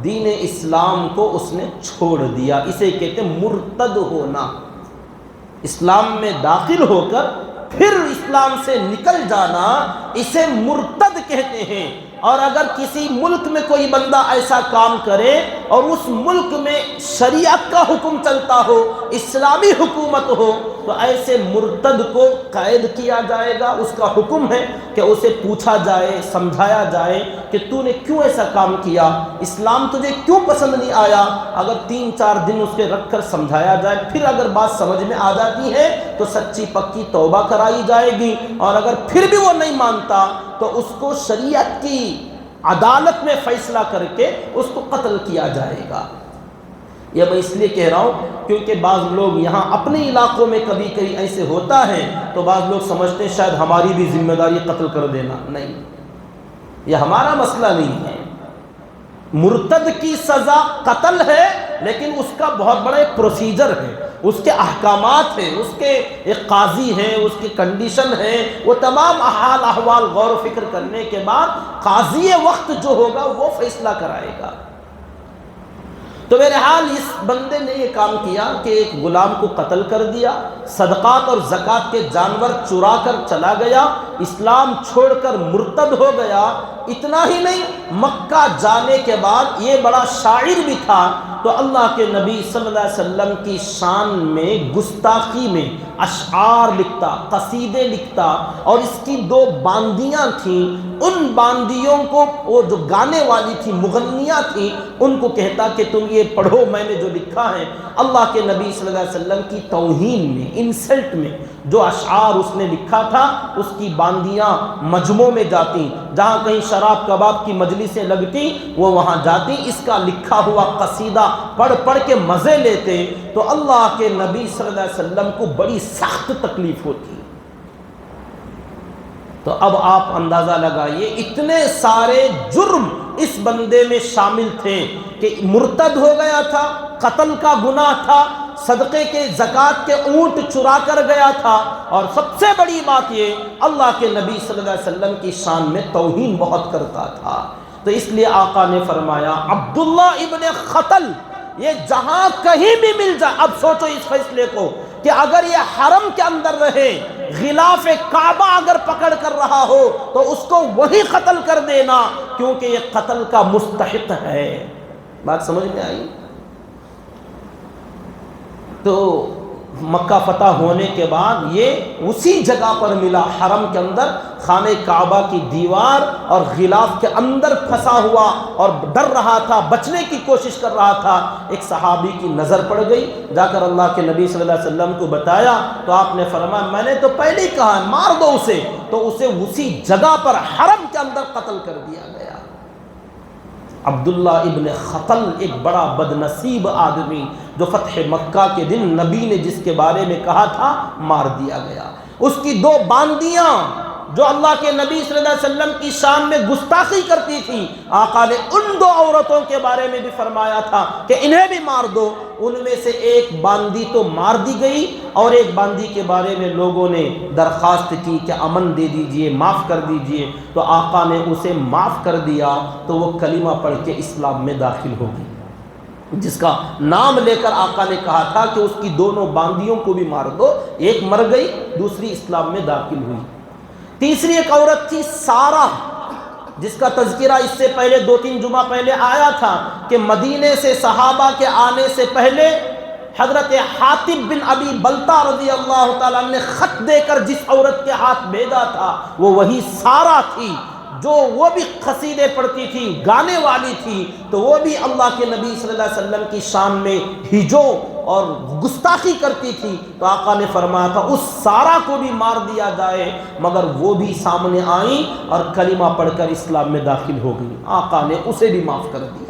دین اسلام کو اس نے چھوڑ دیا. اسے کہتے ہیں مرتد ہونا. اسلام میں داخل ہو کر پھر اسلام سے نکل جانا اسے مرتد کہتے ہیں. اور اگر کسی ملک میں کوئی بندہ ایسا کام کرے اور اس ملک میں شریعت کا حکم چلتا ہو، اسلامی حکومت ہو، تو ایسے مرتد کو قید کیا جائے گا. اس کا حکم ہے کہ اسے پوچھا جائے، سمجھایا جائے کہ تو نے کیوں ایسا کام کیا، اسلام تجھے کیوں پسند نہیں آیا. اگر 3-4 دن اس کے رکھ کر سمجھایا جائے، پھر اگر بات سمجھ میں آ جاتی ہے تو سچی پکی توبہ کرائی جائے گی. اور اگر پھر بھی وہ نہیں مانتا تو اس کو شریعت کی عدالت میں فیصلہ کر کے اس کو قتل کیا جائے گا. یہ میں اس لیے کہہ رہا ہوں کیونکہ بعض لوگ یہاں اپنے علاقوں میں کبھی کبھی ایسے ہوتا ہے تو بعض لوگ سمجھتے ہیں شاید ہماری بھی ذمہ داری قتل کر دینا. نہیں، یہ ہمارا مسئلہ نہیں ہے. مرتد کی سزا قتل ہے، لیکن اس کا بہت بڑا ایک پروسیجر ہے، اس کے احکامات ہیں، اس کے ایک قاضی ہیں، اس کی کنڈیشن ہے. وہ تمام حال احوال غور و فکر کرنے کے بعد قاضی وقت جو ہوگا وہ فیصلہ کرائے گا. تو بہرحال اس بندے نے یہ کام کیا کہ ایک غلام کو قتل کر دیا، صدقات اور زکوٰۃ کے جانور چرا کر چلا گیا، اسلام چھوڑ کر مرتد ہو گیا. اتنا ہی نہیں، مکہ جانے کے بعد یہ بڑا شاعر بھی تھا، تو اللہ کے نبی صلی اللہ علیہ وسلم کی شان میں گستاخی میں اشعار لکھتا، قصیدے لکھتا. اور اس کی 2 باندیاں تھیں، ان باندیوں کو وہ جو گانے والی تھی، مغنیاں تھیں، ان کو کہتا کہ تم یہ پڑھو میں نے جو لکھا ہے. اللہ کے نبی صلی اللہ علیہ وسلم کی توہین میں، انسلٹ میں جو اشعار اس نے لکھا تھا، اس کی باندیاں مجمعوں میں جاتی، جہاں کہیں شراب کباب کی مجلسیں لگتی وہ وہاں جاتی، اس کا لکھا ہوا قصیدہ پڑھ پڑھ کے مزے لیتے. تو اللہ کے نبی صلی اللہ علیہ وسلم کو بڑی سخت تکلیف ہوتی. تو اب آپ اندازہ لگائیے اتنے سارے جرم اس بندے میں شامل تھے کہ مرتد ہو گیا تھا، قتل کا گناہ تھا، صدقے کے زکوٰۃ کے اونٹ چرا کر گیا تھا، اور سب سے بڑی بات یہ اللہ کے نبی صلی اللہ علیہ وسلم کی شان میں توہین بہت کرتا تھا. تو اس لیے آقا نے فرمایا عبداللہ ابن خطل یہ جہاں کہیں بھی مل جائے. اب سوچو اس فیصلے کو کہ اگر یہ حرم کے اندر رہے، غلاف کعبہ اگر پکڑ کر رہا ہو تو اس کو وہی قتل کر دینا، کیونکہ یہ قتل کا مستحق ہے. بات سمجھ میں آئی؟ تو مکہ فتح ہونے کے بعد یہ اسی جگہ پر ملا، حرم کے اندر خانہ کعبہ کی دیوار اور غلاف کے اندر پھنسا ہوا اور ڈر رہا تھا، بچنے کی کوشش کر رہا تھا. ایک صحابی کی نظر پڑ گئی، جا کر اللہ کے نبی صلی اللہ علیہ وسلم کو بتایا تو آپ نے فرمایا میں نے تو پہلے ہی کہا مار دو اسے. تو اسے اسی جگہ پر حرم کے اندر قتل کر دیا گیا. عبداللہ ابن خطل ایک بڑا بدنصیب آدمی جو فتح مکہ کے دن نبی نے جس کے بارے میں کہا تھا مار دیا گیا. اس کی 2 باندیاں جو اللہ کے نبی صلی اللہ علیہ وسلم کی شان میں گستاخی کرتی تھی، آقا نے ان 2 عورتوں کے بارے میں بھی فرمایا تھا کہ انہیں بھی مار دو. ان میں سے ایک باندی تو مار دی گئی اور ایک باندی کے بارے میں لوگوں نے درخواست کی کہ امن دے دیجئے، معاف کر دیجئے. تو آقا نے اسے معاف کر دیا تو وہ کلمہ پڑھ کے اسلام میں داخل ہو گئی، جس کا نام لے کر آقا نے کہا تھا کہ اس کی دونوں باندیوں کو بھی مار دو. ایک مر گئی، دوسری اسلام میں داخل ہوئی. تیسری ایک عورت تھی سارہ، جس کا تذکرہ اس سے پہلے 2-3 جمعہ پہلے آیا تھا کہ مدینے سے صحابہ کے آنے سے پہلے حضرت حاتب بن ابی بلتہ رضی اللہ تعالیٰ نے خط دے کر جس عورت کے ہاتھ بھیجا تھا وہ وہی سارہ تھی، جو وہ بھی قصیدے پڑھتی تھی، گانے والی تھی. تو وہ بھی اللہ کے نبی صلی اللہ علیہ وسلم کی شان میں ہجو اور گستاخی کرتی تھی. تو آقا نے فرمایا تھا اس سارہ کو بھی مار دیا جائے، مگر وہ بھی سامنے آئیں اور کلمہ پڑھ کر اسلام میں داخل ہو گئی. آقا نے اسے بھی معاف کر دیا.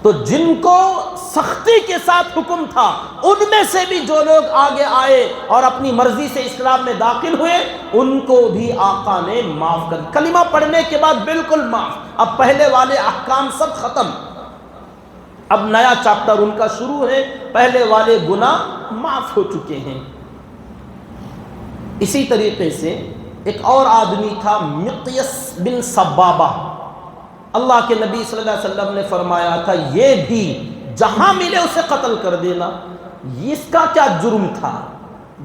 تو جن کو سختی کے ساتھ حکم تھا ان میں سے بھی جو لوگ آگے آئے اور اپنی مرضی سے اسلام میں داخل ہوئے ان کو بھی آقا نے معاف کر دیا. کلمہ پڑھنے کے بعد بالکل معاف. اب پہلے والے احکام سب ختم، اب نیا چیپٹر ان کا شروع ہے. پہلے والے گناہ معاف ہو چکے ہیں. اسی طریقے سے ایک اور آدمی تھا مقیس بن سبابہ. اللہ کے نبی صلی اللہ علیہ وسلم نے فرمایا تھا یہ بھی جہاں ملے اسے قتل کر دینا۔ اس کا کیا جرم تھا؟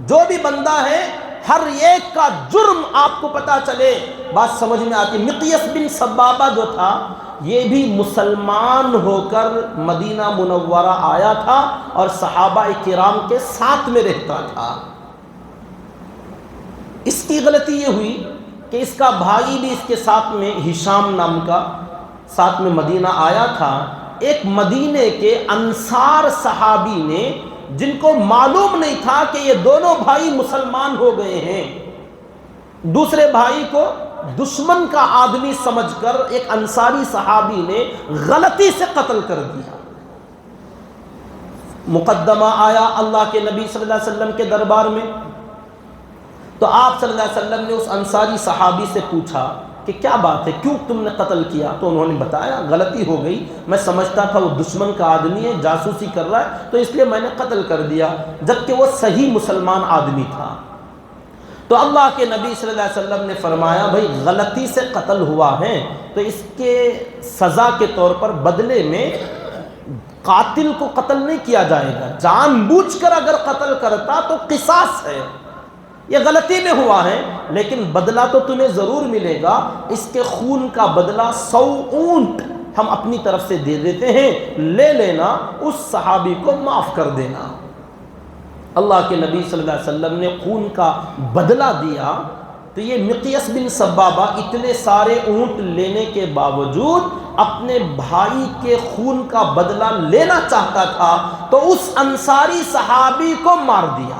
جو بھی بندہ ہے ہر ایک کا جرم آپ کو پتا چلے، بات سمجھ میں آتی۔ مقیس بن سبابہ جو تھا یہ بھی مسلمان ہو کر مدینہ منورہ آیا تھا اور صحابہ کرام کے ساتھ میں رہتا تھا۔ اس کی غلطی یہ ہوئی کہ اس کا بھائی بھی اس کے ساتھ میں ہشام نام کا ساتھ میں مدینہ آیا تھا۔ ایک مدینے کے انصار صحابی نے، جن کو معلوم نہیں تھا کہ یہ دونوں بھائی مسلمان ہو گئے ہیں، دوسرے بھائی کو دشمن کا آدمی سمجھ کر ایک انصاری صحابی نے غلطی سے قتل کر دیا۔ مقدمہ آیا اللہ کے نبی صلی اللہ علیہ وسلم کے دربار میں، تو آپ صلی اللہ علیہ وسلم نے اس انصاری صحابی سے پوچھا کہ کیا بات ہے، کیوں تم نے قتل کیا؟ تو انہوں نے بتایا غلطی ہو گئی، میں سمجھتا تھا وہ دشمن کا آدمی ہے، جاسوسی کر رہا ہے، تو اس لیے میں نے قتل کر دیا، جبکہ وہ صحیح مسلمان آدمی تھا۔ تو اللہ کے نبی صلی اللہ علیہ وسلم نے فرمایا بھائی غلطی سے قتل ہوا ہے تو اس کے سزا کے طور پر بدلے میں قاتل کو قتل نہیں کیا جائے گا، جان بوجھ کر اگر قتل کرتا تو قصاص ہے، یہ غلطی میں ہوا ہے، لیکن بدلہ تو تمہیں ضرور ملے گا، اس کے خون کا بدلہ 100 اونٹ ہم اپنی طرف سے دے دیتے ہیں، لے لینا، اس صحابی کو معاف کر دینا۔ اللہ کے نبی صلی اللہ علیہ وسلم نے خون کا بدلہ دیا، تو یہ مقیس بن سبابہ اتنے سارے اونٹ لینے کے باوجود اپنے بھائی کے خون کا بدلہ لینا چاہتا تھا، تو اس انصاری صحابی کو مار دیا۔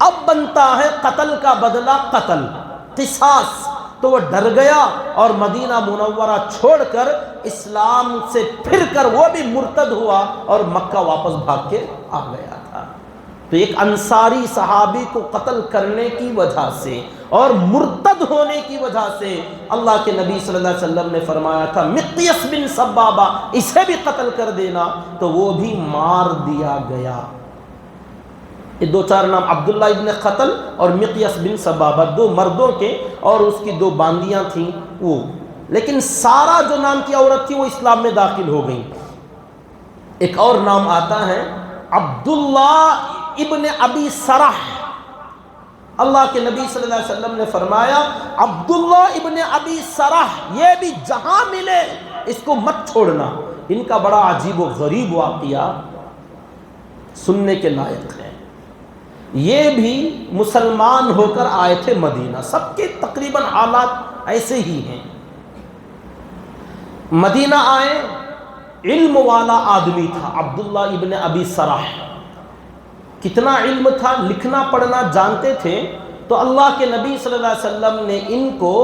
اب بنتا ہے قتل کا بدلہ قتل، قصاص، تو وہ ڈر گیا اور مدینہ منورہ چھوڑ کر اسلام سے پھر کر وہ بھی مرتد ہوا اور مکہ واپس بھاگ کے آ گیا تھا۔ تو ایک انصاری صحابی کو قتل کرنے کی وجہ سے اور مرتد ہونے کی وجہ سے اللہ کے نبی صلی اللہ علیہ وسلم نے فرمایا تھا مقیس بن سبابہ اسے بھی قتل کر دینا، تو وہ بھی مار دیا گیا۔ یہ دو چار نام عبداللہ ابن قتل اور مقیس بن سبابہ، دو مردوں کے اور اس کی دو باندیاں تھیں وہ، لیکن سارا جو نام کی عورت تھی وہ اسلام میں داخل ہو گئی۔ ایک اور نام آتا ہے عبداللہ ابن ابی سرح۔ اللہ کے نبی صلی اللہ علیہ وسلم نے فرمایا عبداللہ ابن ابی سرح یہ بھی جہاں ملے اس کو مت چھوڑنا۔ ان کا بڑا عجیب و غریب واقعہ سننے کے لائق ہے۔ یہ بھی مسلمان ہو کر آئے تھے مدینہ، سب کے تقریباً حالات ایسے ہی ہیں۔ مدینہ آئے، علم والا آدمی تھا عبداللہ ابن ابی سرح، کتنا علم تھا، لکھنا پڑھنا جانتے تھے۔ تو اللہ کے نبی صلی اللہ علیہ وسلم نے ان کو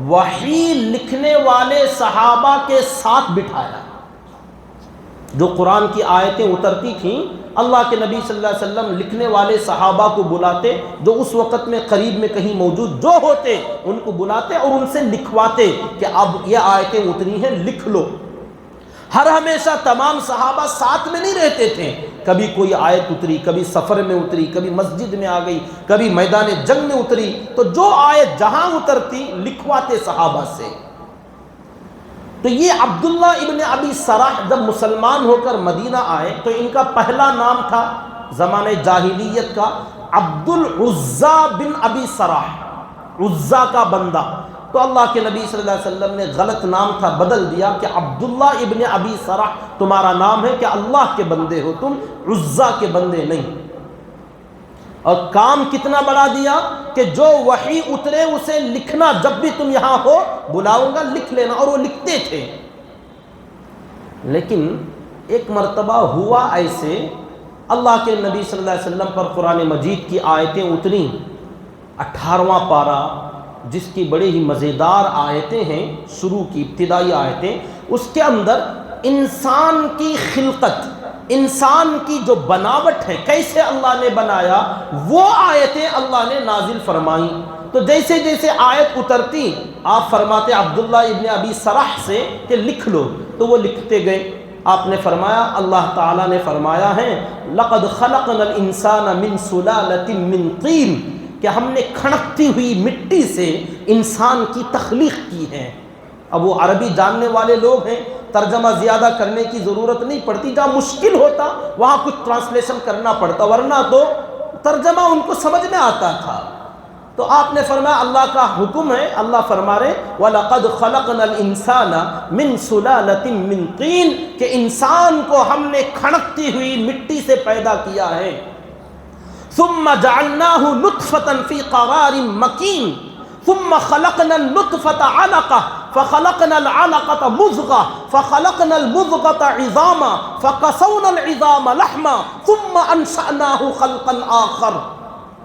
وحی لکھنے والے صحابہ کے ساتھ بٹھایا۔ جو قرآن کی آیتیں اترتی تھیں اللہ کے نبی صلی اللہ علیہ وسلم لکھنے والے صحابہ کو بلاتے، جو اس وقت میں قریب میں کہیں موجود جو ہوتے ان کو بلاتے اور ان سے لکھواتے کہ اب یہ آیتیں اتری ہیں لکھ لو۔ ہر ہمیشہ تمام صحابہ ساتھ میں نہیں رہتے تھے، کبھی کوئی آیت اتری، کبھی سفر میں اتری، کبھی مسجد میں آ گئی، کبھی میدان جنگ میں اتری، تو جو آیت جہاں اترتی لکھواتے صحابہ سے۔ تو یہ عبداللہ ابن ابی سرح جب مسلمان ہو کر مدینہ آئے تو ان کا پہلا نام تھا زمانہ جاہلیت کا عبد العزا بن ابی سرح، عزا کا بندہ۔ تو اللہ کے نبی صلی اللہ علیہ وسلم نے غلط نام تھا بدل دیا کہ عبداللہ ابن ابی سرح تمہارا نام ہے کہ اللہ کے بندے ہو تم، عزا کے بندے نہیں۔ اور کام کتنا بڑا دیا کہ جو وحی اترے اسے لکھنا، جب بھی تم یہاں ہو بلاؤں گا لکھ لینا، اور وہ لکھتے تھے۔ لیکن ایک مرتبہ ہوا ایسے، اللہ کے نبی صلی اللہ علیہ وسلم پر قرآن مجید کی آیتیں اتریں، 18واں پارہ جس کی بڑی ہی مزیدار آیتیں ہیں، شروع کی ابتدائی آیتیں، اس کے اندر انسان کی خلقت، انسان کی جو بناوٹ ہے، کیسے اللہ نے بنایا، وہ آیتیں اللہ نے نازل فرمائیں۔ تو جیسے جیسے آیت اترتی آپ فرماتے عبداللہ ابن ابی سرح سے کہ لکھ لو، تو وہ لکھتے گئے۔ آپ نے فرمایا، اللہ تعالیٰ نے فرمایا ہے لَقَدْ خَلَقْنَا الْإِنسَانَ مِنْ سُلَالَةٍ مِّن طِينٍ، کہ ہم نے کھڑکتی ہوئی مٹی سے انسان کی تخلیق کی ہے۔ اب وہ عربی جاننے والے لوگ ہیں، ترجمہ زیادہ کرنے کی ضرورت نہیں پڑتی، جہاں مشکل ہوتا وہاں کچھ ٹرانسلیشن کرنا پڑتا، ورنہ تو ترجمہ ان کو سمجھ میں آتا تھا۔ تو آپ نے فرمایا اللہ کا حکم ہے، اللہ فرما رہے وَلَقَدْ خَلَقْنَا الْإِنسَانَ مِنْ سُلَالَةٍ مِنْ طِينٍ، کہ انسان کو ہم نے کھڑکتی ہوئی مٹی سے پیدا کیا ہے۔ ثُمَّ جَعَلْنَاهُ نُطْفَةً فِي قَرَارٍ مَكِينٍ ثُمَّ خَلَقْنَا النُّطْفَةَ عَلَقَةً فَخَلَقْنَا الْعَلَقَةَ مُضْغَةً فَخَلَقْنَا الْمُضْغَةَ عِظَامًا فَكَسَوْنَا الْعِظَامَ لَحْمًا ثُمَّ أَنشَأْنَاهُ خَلْقًا آخَرَ۔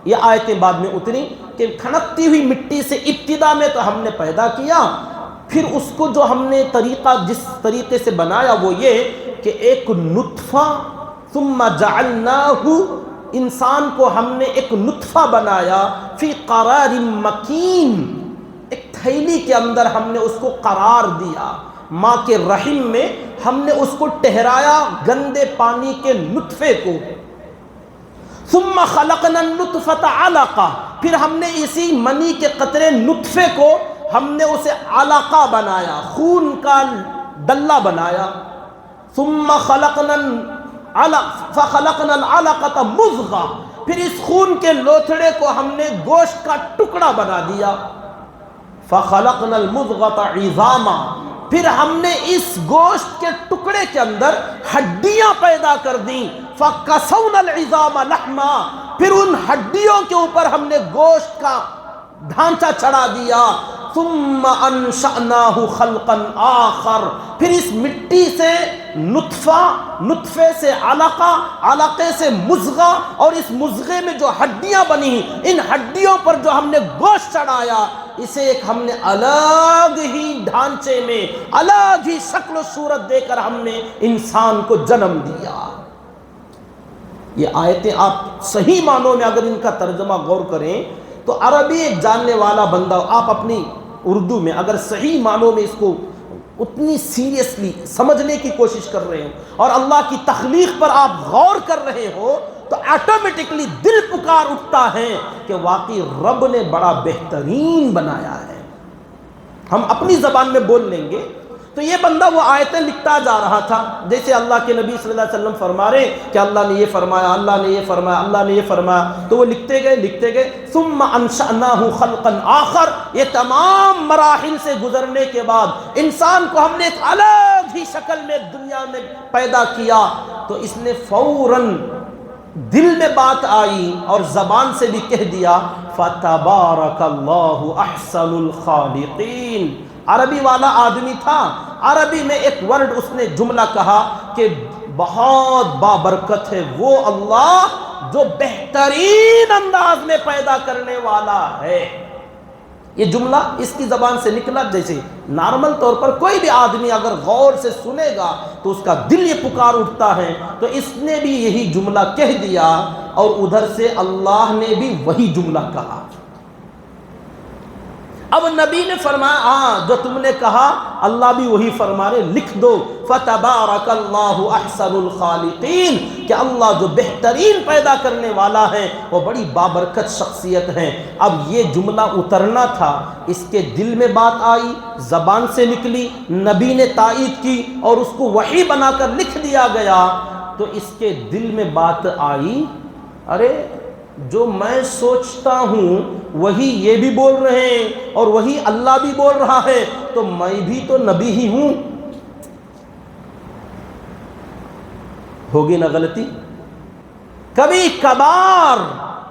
یہ آیتیں بعد میں اتری کہ کھنکتی ہوئی مٹی سے ابتدا میں تو ہم نے پیدا کیا، پھر اس کو جو ہم نے طریقہ جس طریقے سے بنایا وہ یہ کہ ایک نطفہ، ثم جعلناہ، انسان کو ہم نے ایک نطفہ بنایا، فی قرار مکین، ایک تھیلی کے اندر ہم نے اس کو قرار دیا، ماں کے رحم میں ہم نے اس کو ٹھہرایا گندے پانی کے نطفے کو۔ ثم خلقنا النطفة علقہ، پھر ہم نے اسی منی کے قطرے نطفے کو ہم نے اسے علقہ بنایا، خون کا دلہ بنایا۔ ثم خلقنا فخلقنا العلقة مضغہ، پھر اس خون کے لوتھڑے کو ہم نے گوشت کا ٹکڑا بنا دیا۔ فخلقنا المضغة عظاما، پھر ہم نے اس گوشت کے ٹکڑے کے اندر ہڈیاں پیدا کر دیں۔ فَكَسَوْنَا الْعِظَامَ لَحْمًا، پھر ان ہڈیوں کے اوپر ہم نے گوشت کا ڈھانچہ چڑھا دیا۔ ثُمَّ أَنشَأْنَاهُ خَلْقًا آخَرَ، پھر اس مٹی سے نطفہ، نطفے سے علقہ، علقے سے مضغہ، اور اس مضغے میں جو ہڈیاں بنی ان ہڈیوں پر جو ہم نے گوشت چڑھایا، اسے ایک ہم نے الگ ہی ڈھانچے میں، الگ ہی شکل و صورت دے کر ہم نے انسان کو جنم دیا۔ یہ آیتیں آپ صحیح معنوں میں اگر ان کا ترجمہ غور کریں تو عربی ایک جاننے والا بندہ، آپ اپنی اردو میں اگر صحیح معنوں میں اس کو اتنی سیریسلی سمجھنے کی کوشش کر رہے ہو اور اللہ کی تخلیق پر آپ غور کر رہے ہو تو آٹومیٹکلی دل پکار اٹھتا ہے کہ واقعی رب نے بڑا بہترین بنایا ہے۔ ہم اپنی زبان میں بول لیں گے تو یہ بندہ وہ آیتیں لکھتا جا رہا تھا، جیسے اللہ کے نبی صلی اللہ علیہ وسلم فرما رہے کہ اللہ نے یہ فرمایا، اللہ نے یہ فرمایا، اللہ نے یہ فرمایا، تو وہ لکھتے گئے ثم انشأناہ خلقا آخر۔ یہ تمام مراحل سے گزرنے کے بعد انسان کو ہم نے ایک الگ ہی شکل میں دنیا میں پیدا کیا، تو اس نے فوراً دل میں بات آئی اور زبان سے بھی کہہ دیا فتبارک اللہ احسن الخالقین۔ عربی والا آدمی تھا، عربی میں ایک ورڈ اس نے جملہ کہا کہ بہت بابرکت ہے وہ اللہ جو بہترین انداز میں پیدا کرنے والا ہے۔ یہ جملہ اس کی زبان سے نکلا، جیسے نارمل طور پر کوئی بھی آدمی اگر غور سے سنے گا تو اس کا دل یہ پکار اٹھتا ہے، تو اس نے بھی یہی جملہ کہہ دیا اور ادھر سے اللہ نے بھی وہی جملہ کہا۔ اب نبی نے فرمایا ہاں جو تم نے کہا اللہ بھی وہی فرما رہے، لکھ دو فتبارک اللہ احسن الخالقین، کہ اللہ جو بہترین پیدا کرنے والا ہے وہ بڑی بابرکت شخصیت ہے۔ اب یہ جملہ اترنا تھا، اس کے دل میں بات آئی، زبان سے نکلی، نبی نے تائید کی اور اس کو وحی بنا کر لکھ دیا گیا، تو اس کے دل میں بات آئی ارے جو میں سوچتا ہوں وہی یہ بھی بول رہے ہیں اور وہی اللہ بھی بول رہا ہے، تو میں بھی تو نبی ہی ہوں۔ ہوگی نا غلطی؟ کبھی کبھار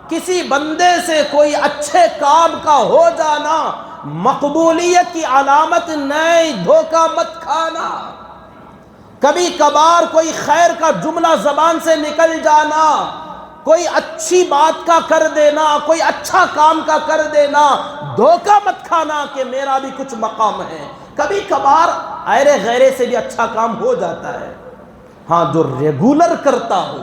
کسی بندے سے کوئی اچھے کام کا ہو جانا مقبولیت کی علامت نہیں، دھوکہ مت کھانا۔ کبھی کبھار کوئی خیر کا جملہ زبان سے نکل جانا، کوئی اچھی بات کا کر دینا، کوئی اچھا کام کا کر دینا، دھوکہ مت کھانا کہ میرا بھی کچھ مقام ہے۔ کبھی کبھار ایرے غیرے سے بھی اچھا کام ہو جاتا ہے، ہاں جو ریگولر کرتا ہو،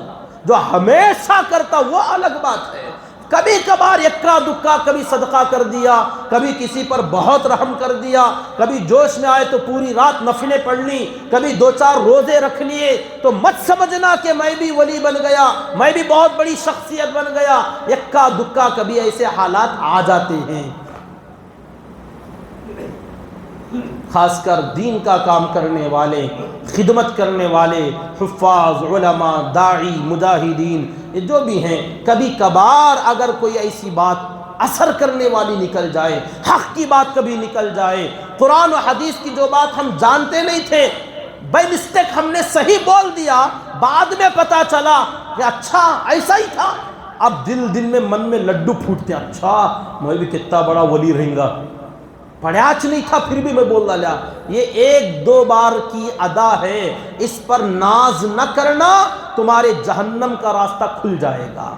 جو ہمیشہ کرتا وہ الگ بات ہے۔ کبھی کبھار یکا دکا کبھی صدقہ کر دیا، کبھی کسی پر بہت رحم کر دیا، کبھی جوش میں آئے تو پوری رات نفلیں پڑھ لی، کبھی 2-4 روزے رکھ لیے، تو مت سمجھنا کہ میں بھی ولی بن گیا، میں بھی بہت بڑی شخصیت بن گیا۔ یکا دکا کبھی ایسے حالات آ جاتے ہیں۔ خاص کر دین کا کام کرنے والے، خدمت کرنے والے، حفاظ، علماء، داعی، مجاہدین، یہ جو بھی ہیں، کبھی کبھار اگر کوئی ایسی بات اثر کرنے والی نکل جائے، حق کی بات کبھی نکل جائے، قرآن و حدیث کی جو بات ہم جانتے نہیں تھے، بائی مسٹیک ہم نے صحیح بول دیا، بعد میں پتا چلا کہ اچھا ایسا ہی تھا، اب دل میں من میں لڈو پھوٹتے ہیں، اچھا میں بھی کتنا بڑا ولی رہوں گا، پڑھاچ نہیں تھا پھر بھی میں بول ڈالا۔ یہ ایک دو بار کی ادا ہے، اس پر ناز نہ کرنا، تمہارے جہنم کا راستہ کھل جائے گا۔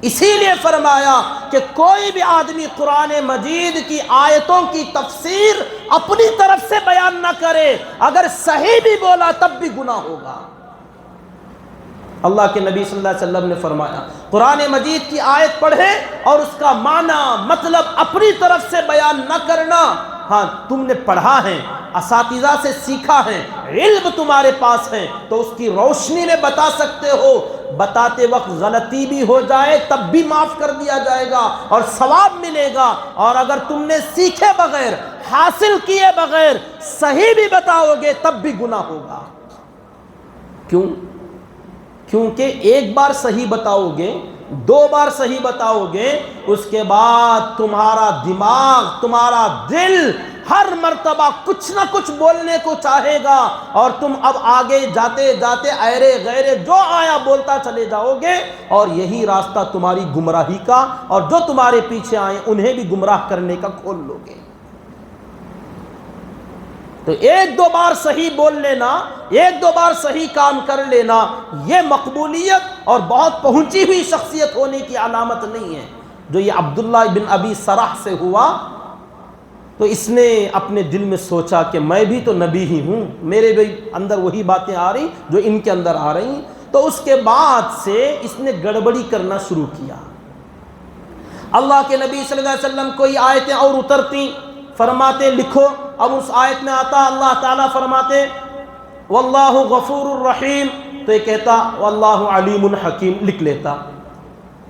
اسی لیے فرمایا کہ کوئی بھی آدمی قرآن مجید کی آیتوں کی تفسیر اپنی طرف سے بیان نہ کرے، اگر صحیح بھی بولا تب بھی گناہ ہوگا۔ اللہ کے نبی صلی اللہ علیہ وسلم نے فرمایا قرآن مجید کی آیت پڑھے اور اس کا معنی مطلب اپنی طرف سے بیان نہ کرنا۔ ہاں تم نے پڑھا ہے، اساتذہ سے سیکھا ہے، علم تمہارے پاس ہے تو اس کی روشنی میں بتا سکتے ہو، بتاتے وقت غلطی بھی ہو جائے تب بھی معاف کر دیا جائے گا اور ثواب ملے گا، اور اگر تم نے سیکھے بغیر، حاصل کیے بغیر صحیح بھی بتاؤ گے تب بھی گناہ ہوگا۔ کیوں؟ کیونکہ ایک بار صحیح بتاؤ گے، دو بار صحیح بتاؤ گے، اس کے بعد تمہارا دماغ، تمہارا دل ہر مرتبہ کچھ نہ کچھ بولنے کو چاہے گا، اور تم اب آگے جاتے جاتے ایرے غیرے جو آیا بولتا چلے جاؤ گے، اور یہی راستہ تمہاری گمراہی کا، اور جو تمہارے پیچھے آئے انہیں بھی گمراہ کرنے کا کھول لو گے۔ تو ایک دو بار صحیح بول لینا، ایک دو بار صحیح کام کر لینا، یہ مقبولیت اور بہت پہنچی ہوئی شخصیت ہونے کی علامت نہیں ہے۔ جو یہ عبداللہ بن ابی سرح سے ہوا تو اس نے اپنے دل میں سوچا کہ میں بھی تو نبی ہی ہوں، میرے بھی اندر وہی باتیں آ رہی جو ان کے اندر آ رہی، تو اس کے بعد سے اس نے گڑبڑی کرنا شروع کیا۔ اللہ کے نبی صلی اللہ علیہ وسلم کوئی آیتیں اور اترتی، فرماتے لکھو، اب اس آیت میں آتا اللہ تعالیٰ فرماتے واللہ غفور الرحیم، تو یہ کہتا واللہ علیم الحکیم، لکھ لیتا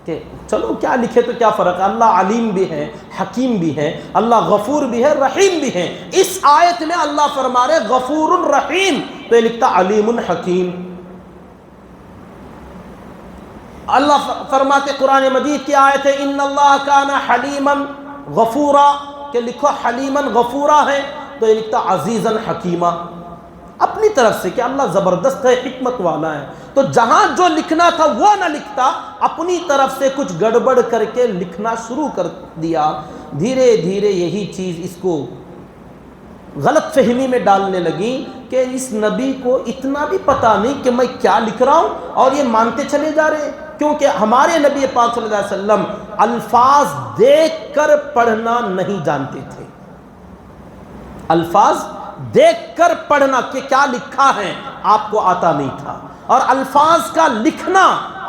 کہ چلو کیا لکھے تو کیا فرق ہے، اللہ علیم بھی ہے، حکیم بھی ہے، اللہ غفور بھی ہے، رحیم بھی ہے۔ اس آیت میں اللہ فرما رہے غفور الرحیم، تو یہ لکھتا علیم الحکیم۔ اللہ فرماتے قرآن مجید کی آیت ہے ان اللہ کان حلیما غفورا، کہ لکھو حلیما غفورا ہے، تو یہ لکھتا عزیزا حکیما، اپنی طرف سے کہ اللہ زبردست ہے، حکمت والا ہے۔ تو جہاں جو لکھنا تھا وہ نہ لکھتا، اپنی طرف سے کچھ گڑبڑ کر کے لکھنا شروع کر دیا۔ دھیرے دھیرے یہی چیز اس کو غلط فہمی میں ڈالنے لگی کہ اس نبی کو اتنا بھی پتہ نہیں کہ میں کیا لکھ رہا ہوں، اور یہ مانتے چلے جا رہے ہیں، کیونکہ ہمارے نبی پاک صلی اللہ علیہ وسلم الفاظ دیکھ کر پڑھنا نہیں جانتے تھے۔ الفاظ دیکھ کر پڑھنا کہ کیا لکھا ہے آپ کو آتا نہیں تھا، اور الفاظ کا لکھنا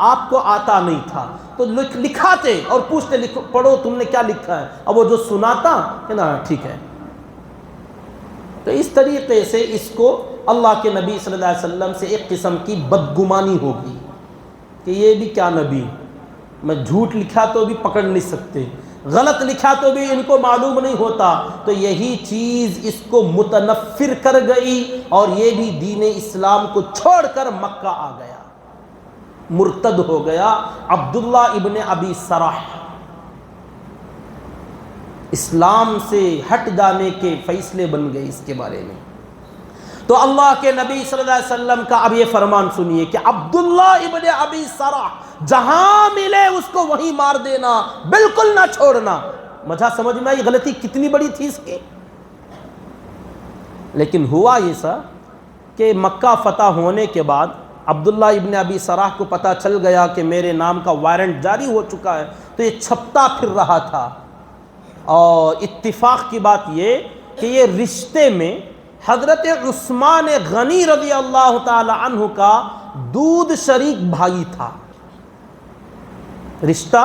آپ کو آتا نہیں تھا، تو لکھاتے اور پوچھتے پڑھو تم نے کیا لکھا ہے، اب وہ جو سناتا کہ نا ٹھیک ہے۔ تو اس طریقے سے اس کو اللہ کے نبی صلی اللہ علیہ وسلم سے ایک قسم کی بدگمانی ہو گئی کہ یہ بھی کیا نبی، میں جھوٹ لکھا تو بھی پکڑ نہیں سکتے، غلط لکھا تو بھی ان کو معلوم نہیں ہوتا۔ تو یہی چیز اس کو متنفر کر گئی، اور یہ بھی دین اسلام کو چھوڑ کر مکہ آ گیا، مرتد ہو گیا۔ عبداللہ ابن ابی سرح اسلام سے ہٹ جانے کے فیصلے بن گئے اس کے بارے میں۔ تو اللہ کے نبی صلی اللہ علیہ وسلم کا اب یہ فرمان سنیے کہ عبداللہ ابن ابی سرح جہاں ملے اس کو وہیں مار دینا، بالکل نہ چھوڑنا۔ مجھے سمجھ میں آئی غلطی کتنی بڑی تھی اس کی، لیکن ہوا یہ سا کہ مکہ فتح ہونے کے بعد عبداللہ ابن ابی سرح کو پتہ چل گیا کہ میرے نام کا وارنٹ جاری ہو چکا ہے، تو یہ چھپتا پھر رہا تھا۔ اور اتفاق کی بات یہ کہ یہ رشتے میں حضرت عثمان غنی رضی اللہ تعالی عنہ کا دودھ شریک بھائی تھا۔ رشتہ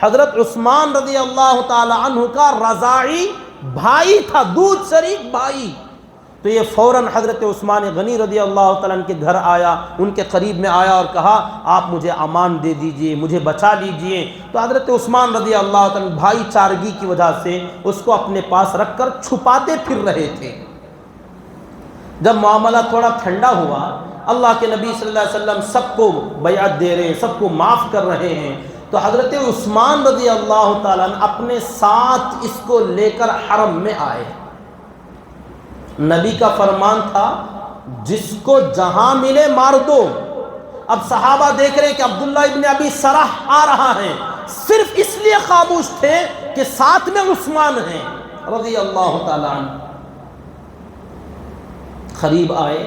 حضرت عثمان رضی اللہ تعالی عنہ کا رضاعی بھائی تھا، دودھ شریک بھائی۔ تو یہ فوراً حضرت عثمان غنی رضی اللہ تعالیٰ عنہ کے گھر آیا، ان کے قریب میں آیا اور کہا آپ مجھے امان دے دیجئے، مجھے بچا لیجئے۔ تو حضرت عثمان رضی اللہ تعالیٰ عنہ بھائی چارگی کی وجہ سے اس کو اپنے پاس رکھ کر چھپاتے پھر رہے تھے۔ جب معاملہ تھوڑا ٹھنڈا ہوا، اللہ کے نبی صلی اللہ علیہ وسلم سب کو بیعت دے رہے ہیں، سب کو معاف کر رہے ہیں، تو حضرت عثمان رضی اللہ تعالیٰ عنہ اپنے ساتھ اس کو لے کر حرم میں آئے۔ نبی کا فرمان تھا جس کو جہاں ملے مار دو۔ اب صحابہ دیکھ رہے ہیں کہ عبداللہ ابن ابی سرح آ رہا ہے، صرف اس لیے خاموش تھے کہ ساتھ میں عثمان ہیں رضی اللہ تعالیٰ عنہ۔ قریب آئے،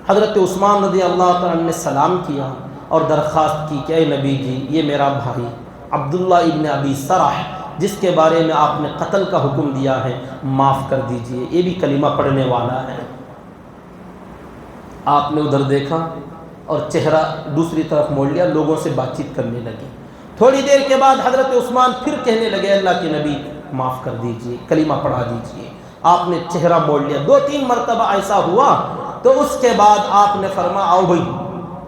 حضرت عثمان رضی اللہ تعالیٰ عنہ نے سلام کیا اور درخواست کی کہ اے نبی جی، یہ میرا بھائی عبداللہ ابن ابی سرح جس کے بارے میں آپ نے قتل کا حکم دیا ہے، معاف کر دیجئے، یہ بھی کلمہ پڑھنے والا ہے۔ آپ نے ادھر دیکھا اور چہرہ دوسری طرف موڑ لیا، لوگوں سے بات چیت کرنے لگے۔ تھوڑی دیر کے بعد حضرت عثمان پھر کہنے لگے اللہ کے نبی معاف کر دیجئے، کلمہ پڑھا دیجئے۔ آپ نے چہرہ موڑ لیا، 2-3 مرتبہ ایسا ہوا تو اس کے بعد آپ نے فرمایا آؤ بھائی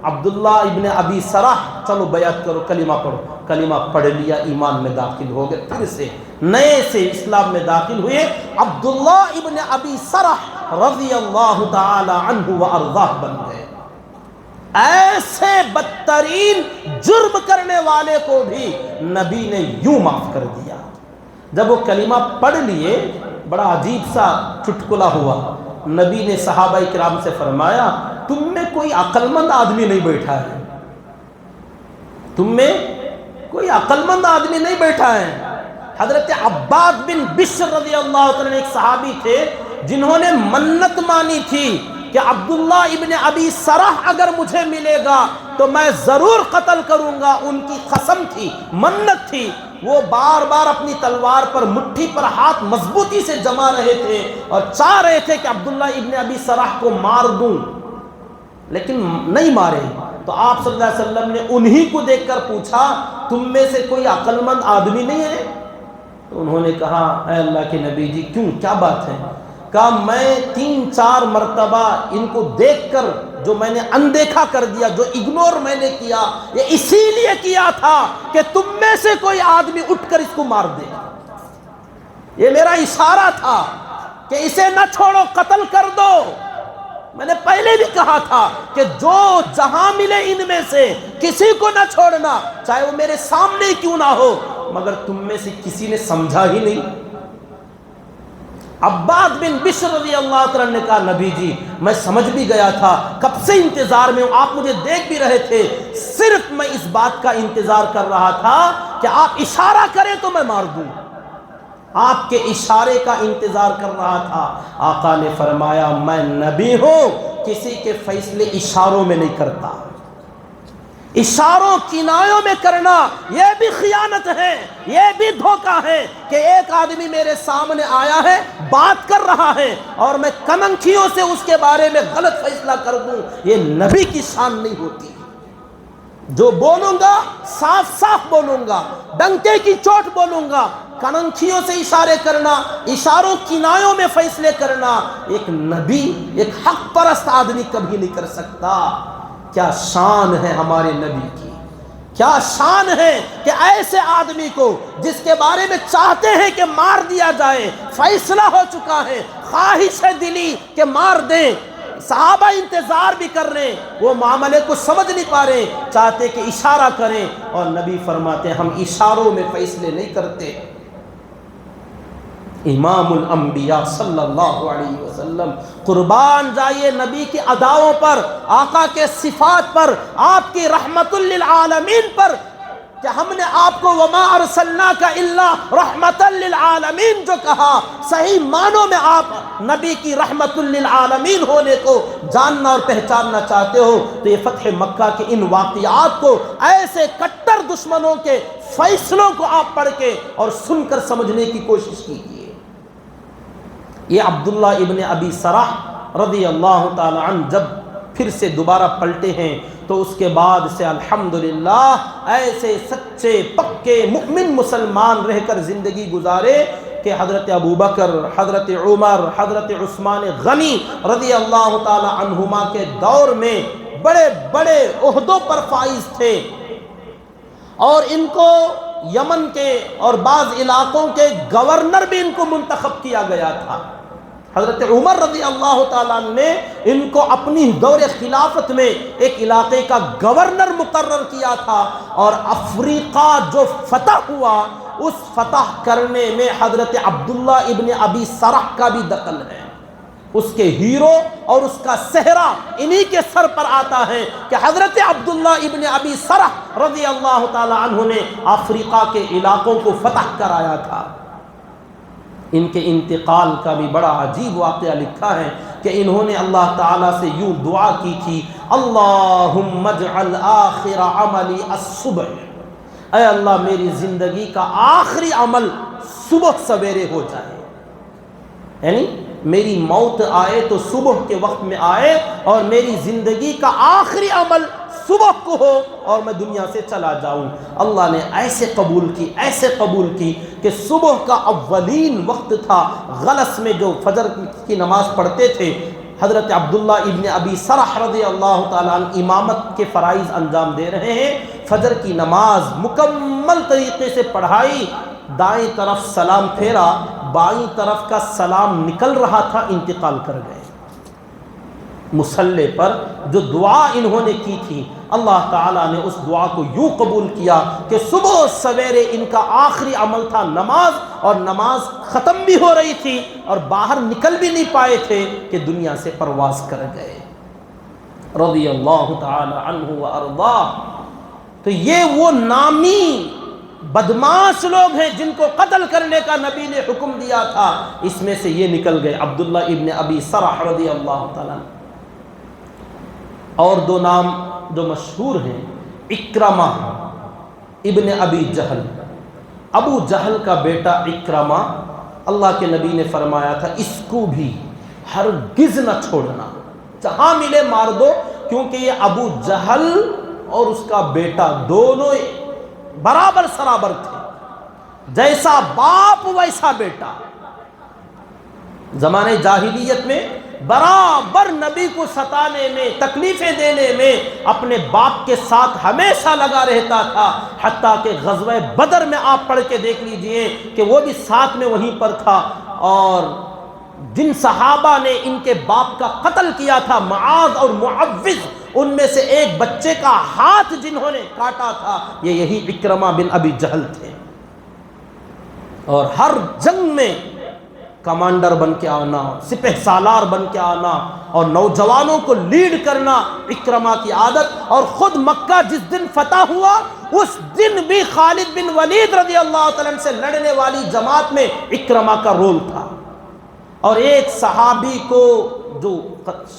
عبداللہ ابن ابی سرح چلو بیعت کرو، کلمہ پڑھو۔ کلمہ پڑھ لیا، ایمان میں داخل ہو گئے، پھر سے نئے سے اسلام میں داخل ہوئے۔ عبداللہ ابن ابی سرح رضی اللہ تعالی عنہ وارضاہ بن گئے۔ ایسے بدترین جرم کرنے والے کو بھی نبی نے یوں معاف کر دیا۔ جب وہ کلمہ پڑھ لیے، بڑا عجیب سا چٹکلا ہوا۔ نبی نے صحابہ کرام سے فرمایا تم میں کوئی عقل مند آدمی نہیں بیٹھا ہے، تم میں کوئی عقل مند آدمی نہیں بیٹھا ہے۔ حضرت عباد بن بشر رضی اللہ عنہ ایک صحابی تھے جنہوں نے منت مانی تھی کہ عبداللہ ابن ابی سرح اگر مجھے ملے گا تو میں ضرور قتل کروں گا۔ ان کی قسم تھی، منت تھی۔ وہ بار بار اپنی تلوار پر مٹھی پر ہاتھ مضبوطی سے جما رہے تھے اور چاہ رہے تھے کہ عبداللہ ابن ابی سرح کو مار دوں، لیکن نہیں مارے۔ تو آپ صلی اللہ علیہ وسلم نے انہی کو دیکھ کر پوچھا تم میں سے کوئی عقل مند آدمی نہیں ہے؟ تو انہوں نے کہا اے اللہ کے نبی جی کیوں، کیا بات ہے؟ کہا میں 3-4 مرتبہ ان کو دیکھ کر جو میں نے اندیکھا کر دیا، جو اگنور میں نے کیا، یہ اسی لیے کیا تھا کہ تم میں سے کوئی آدمی اٹھ کر اس کو مار دے۔ یہ میرا اشارہ تھا کہ اسے نہ چھوڑو، قتل کر دو۔ میں نے پہلے بھی کہا تھا کہ جو جہاں ملے ان میں سے کسی کو نہ چھوڑنا، چاہے وہ میرے سامنے کیوں نہ ہو، مگر تم میں سے کسی نے سمجھا ہی نہیں۔ عباد بن بشر رضی اللہ عنہ نے کہا نبی جی میں سمجھ بھی گیا تھا، کب سے انتظار میں ہوں، آپ مجھے دیکھ بھی رہے تھے، صرف میں اس بات کا انتظار کر رہا تھا کہ آپ اشارہ کریں تو میں مار دوں۔ آپ کے اشارے کا انتظار کر رہا تھا۔ آقا نے فرمایا میں نبی ہوں، کسی کے فیصلے اشاروں میں نہیں کرتا۔ اشاروں کنایوں میں کرنا یہ بھی خیانت ہے، یہ بھی دھوکہ ہے کہ ایک آدمی میرے سامنے آیا ہے، بات کر رہا ہے اور میں کننکھیوں سے اس کے بارے میں غلط فیصلہ کر دوں، یہ نبی کی شان نہیں ہوتی۔ جو بولوں گا صاف صاف بولوں گا، ڈنکے کی چوٹ بولوں گا۔ کننکھیوں سے اشارے کرنا، اشاروں کنایوں میں فیصلے کرنا ایک نبی، ایک حق پرست آدمی کبھی نہیں کر سکتا۔ کیا شان ہے ہمارے نبی کی، کیا شان ہے کہ ایسے آدمی کو جس کے بارے میں چاہتے ہیں کہ مار دیا جائے، فیصلہ ہو چکا ہے، خواہش ہے دلی کہ مار دیں، صحابہ انتظار بھی کر رہے ہیں، وہ معاملے کو سمجھ نہیں پا رہے، چاہتے کہ اشارہ کریں، اور نبی فرماتے ہیں ہم اشاروں میں فیصلے نہیں کرتے۔ امام الانبیاء صلی اللہ علیہ وسلم، قربان جائیے نبی کی اداؤں پر، آقا کے صفات پر، آپ کی رحمت للعالمین پر، کہ ہم نے آپ کو وما ارسلناک الا رحمت للعالمین جو کہا، صحیح معنوں میں آپ نبی کی رحمت للعالمین ہونے کو جاننا اور پہچاننا چاہتے ہو تو یہ فتح مکہ کے ان واقعات کو، ایسے کٹر دشمنوں کے فیصلوں کو آپ پڑھ کے اور سن کر سمجھنے کی کوشش کیجیے۔ یہ عبداللہ ابن ابی سرح رضی اللہ تعالی عنہ جب پھر سے دوبارہ پلٹے ہیں تو اس کے بعد سے الحمدللہ ایسے سچے پکے مؤمن مسلمان رہ کر زندگی گزارے کہ حضرت ابو بکر، حضرت عمر، حضرت عثمان غنی رضی اللہ تعالی عنہما کے دور میں بڑے بڑے عہدوں پر فائز تھے، اور ان کو یمن کے اور بعض علاقوں کے گورنر بھی ان کو منتخب کیا گیا تھا۔ حضرت عمر رضی اللہ تعالیٰ نے ان کو اپنی دور خلافت میں ایک علاقے کا گورنر مقرر کیا تھا، اور افریقہ جو فتح ہوا اس فتح کرنے میں حضرت عبداللہ ابن ابی سرح کا بھی دخل ہے۔ اس کے ہیرو اور اس کا صحرا انہی کے سر پر آتا ہے کہ حضرت عبداللہ ابن ابی سرح رضی اللہ تعالی عنہ نے افریقہ کے علاقوں کو فتح کرایا تھا۔ ان کے انتقال کا بھی بڑا عجیب واقعہ لکھا ہے کہ انہوں نے اللہ تعالیٰ سے یوں دعا کی تھی، اللہم اجعل آخر عملی الصبح، اے اللہ میری زندگی کا آخری عمل صبح سویرے ہو جائے، یعنی میری موت آئے تو صبح کے وقت میں آئے، اور میری زندگی کا آخری عمل صبح کو ہو اور میں دنیا سے چلا جاؤں۔ اللہ نے ایسے قبول کی کہ صبح کا اولین وقت تھا، غلس میں جو فجر کی نماز پڑھتے تھے، حضرت عبداللہ ابن ابی سرح رضی اللہ تعالیٰ عنہ امامت کے فرائض انجام دے رہے ہیں، فجر کی نماز مکمل طریقے سے پڑھائی، دائیں طرف سلام پھیرا، بائیں طرف کا سلام نکل رہا تھا، انتقال کر گئے۔ مصلی پر جو دعا انہوں نے کی تھی، اللہ تعالیٰ نے اس دعا کو یوں قبول کیا کہ صبح سویرے ان کا آخری عمل تھا نماز، اور نماز ختم بھی ہو رہی تھی اور باہر نکل بھی نہیں پائے تھے کہ دنیا سے پرواز کر گئے رضی اللہ تعالی عنہ وارضاہ۔ تو یہ وہ نامی بدماش لوگ ہیں جن کو قتل کرنے کا نبی نے حکم دیا تھا، اس میں سے یہ نکل گئے عبداللہ ابن ابی سرح رضی اللہ تعالیٰ۔ اور دو نام جو مشہور ہیں، اکرمہ ابن ابی جہل، ابو جہل کا بیٹا اکرمہ، اللہ کے نبی نے فرمایا تھا اس کو بھی ہرگز نہ چھوڑنا، جہاں ملے مار دو، کیونکہ یہ ابو جہل اور اس کا بیٹا دونوں برابر سرابر تھے، جیسا باپ ویسا بیٹا۔ زمانے جاہلیت میں برابر نبی کو ستانے میں، تکلیفیں دینے میں اپنے باپ کے ساتھ ہمیشہ لگا رہتا تھا، حتیٰ کہ غزوہ بدر میں آپ پڑھ کے دیکھ لیجئے کہ وہ بھی ساتھ میں وہیں پر تھا، اور جن صحابہ نے ان کے باپ کا قتل کیا تھا، معاذ اور معوذ، ان میں سے ایک بچے کا ہاتھ جنہوں نے کاٹا تھا یہ یہی اکرمہ بن ابی جہل تھے۔ اور ہر جنگ میں کمانڈر بن کے آنا، سپہ سالار بن کے آنا، اور نوجوانوں کو لیڈ کرنا اکرمہ کی عادت۔ اور خود مکہ جس دن فتح ہوا اس دن بھی خالد بن ولید رضی اللہ تعالیٰ عنہ سے لڑنے والی جماعت میں اکرمہ کا رول تھا۔ اور ایک صحابی کو جو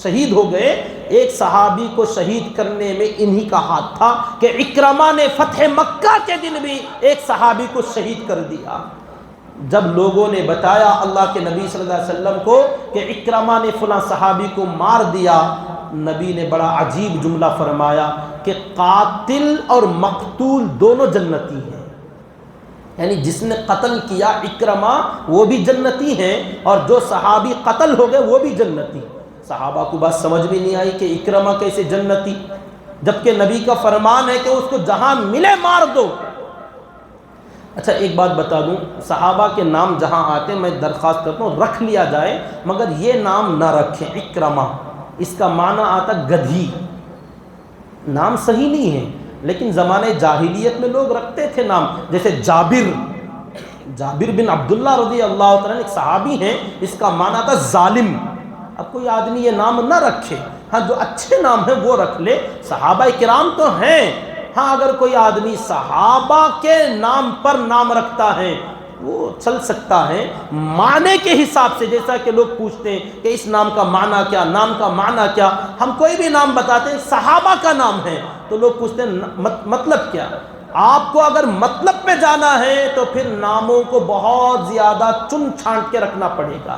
شہید ہو گئے، ایک صحابی کو شہید کرنے میں انہی کا ہاتھ تھا کہ اکرمہ نے فتح مکہ کے دن بھی ایک صحابی کو شہید کر دیا۔ جب لوگوں نے بتایا اللہ کے نبی صلی اللہ علیہ وسلم کو کہ اکرمہ نے فلاں صحابی کو مار دیا، نبی نے بڑا عجیب جملہ فرمایا کہ قاتل اور مقتول دونوں جنتی ہیں، یعنی جس نے قتل کیا اکرمہ وہ بھی جنتی ہیں، اور جو صحابی قتل ہو گئے وہ بھی جنتی۔ صحابہ کو بات سمجھ بھی نہیں آئی کہ اکرمہ کیسے جنتی، جبکہ نبی کا فرمان ہے کہ اس کو جہاں ملے مار دو۔ اچھا ایک بات بتا دوں، صحابہ کے نام جہاں آتے ہیں میں درخواست کرتا ہوں رکھ لیا جائے، مگر یہ نام نہ رکھیں اکرمہ، اس کا معنی آتا گدھی، نام صحیح نہیں ہے، لیکن زمانے جاہلیت میں لوگ رکھتے تھے نام، جیسے جابر بن عبداللہ رضی اللہ تعالیٰ ایک صحابی ہیں، اس کا معنی تھا ظالم۔ اب کوئی آدمی یہ نام نہ رکھے، ہاں جو اچھے نام ہیں وہ رکھ لے، صحابہ کرام تو ہیں، ہاں اگر کوئی آدمی صحابہ کے نام پر نام رکھتا ہے وہ چل سکتا ہے، معنی کے حساب سے، جیسا کہ لوگ پوچھتے ہیں کہ اس نام کا معنی کیا، نام کا معنی کیا، ہم کوئی بھی نام بتاتے ہیں صحابہ کا نام ہے تو لوگ پوچھتے ہیں مطلب کیا۔ آپ کو اگر مطلب پہ جانا ہے تو پھر ناموں کو بہت زیادہ چن چھانٹ کے رکھنا پڑے گا،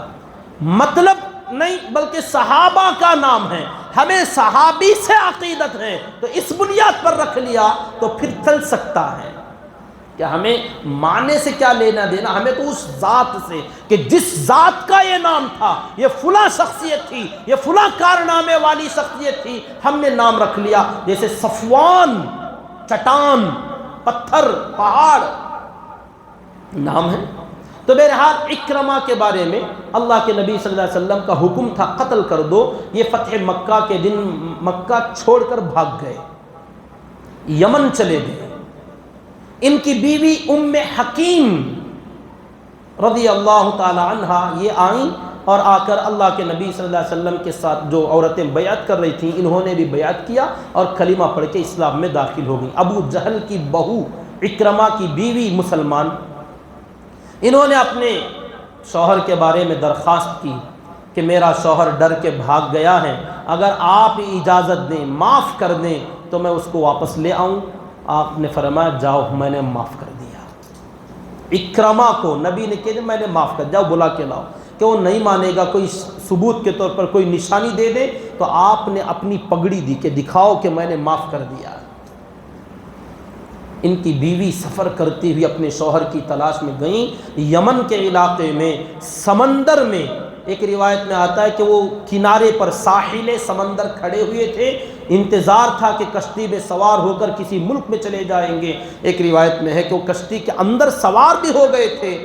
مطلب نہیں بلکہ صحابہ کا نام ہے، ہمیں صحابی سے عقیدت ہے تو اس بنیاد پر رکھ لیا تو پھر چل سکتا ہے۔ کہ ہمیں معنی سے کیا لینا دینا، ہمیں تو اس ذات سے کہ جس ذات کا یہ نام تھا، یہ فلاں شخصیت تھی، یہ فلاں کارنامے والی شخصیت تھی، ہم نے نام رکھ لیا. جیسے صفوان چٹان، پتھر، پہاڑ نام ہے. تو بہرحال اکرمہ کے بارے میں اللہ کے نبی صلی اللہ علیہ وسلم کا حکم تھا قتل کر دو. یہ فتح مکہ کے دن مکہ چھوڑ کر بھاگ گئے، یمن چلے گئے. ان کی بیوی ام حکیم رضی اللہ تعالی عنہا یہ آئیں اور آ کر اللہ کے نبی صلی اللہ علیہ وسلم کے ساتھ جو عورتیں بیعت کر رہی تھیں انہوں نے بھی بیعت کیا اور کلمہ پڑھ کے اسلام میں داخل ہو گئی. ابو جہل کی بہو اکرمہ کی بیوی مسلمان، انہوں نے اپنے شوہر کے بارے میں درخواست کی کہ میرا شوہر ڈر کے بھاگ گیا ہے، اگر آپ اجازت دیں معاف کر دیں تو میں اس کو واپس لے آؤں. آپ نے فرمایا جاؤ میں نے معاف کر دیا. اکرمہ کو نبی نے کہا میں نے معاف کر، جاؤ بلا کے لاؤ. کہ وہ نہیں مانے گا، کوئی ثبوت کے طور پر کوئی نشانی دے دے. تو آپ نے اپنی پگڑی دی کہ دکھاؤ کہ میں نے معاف کر دیا. ان کی بیوی سفر کرتی ہوئی اپنے شوہر کی تلاش میں گئیں یمن کے علاقے میں، سمندر میں. ایک روایت میں آتا ہے کہ وہ کنارے پر ساحل سمندر کھڑے ہوئے تھے، انتظار تھا کہ کشتی میں سوار ہو کر کسی ملک میں چلے جائیں گے. ایک روایت میں ہے کہ وہ کشتی کے اندر سوار بھی ہو گئے تھے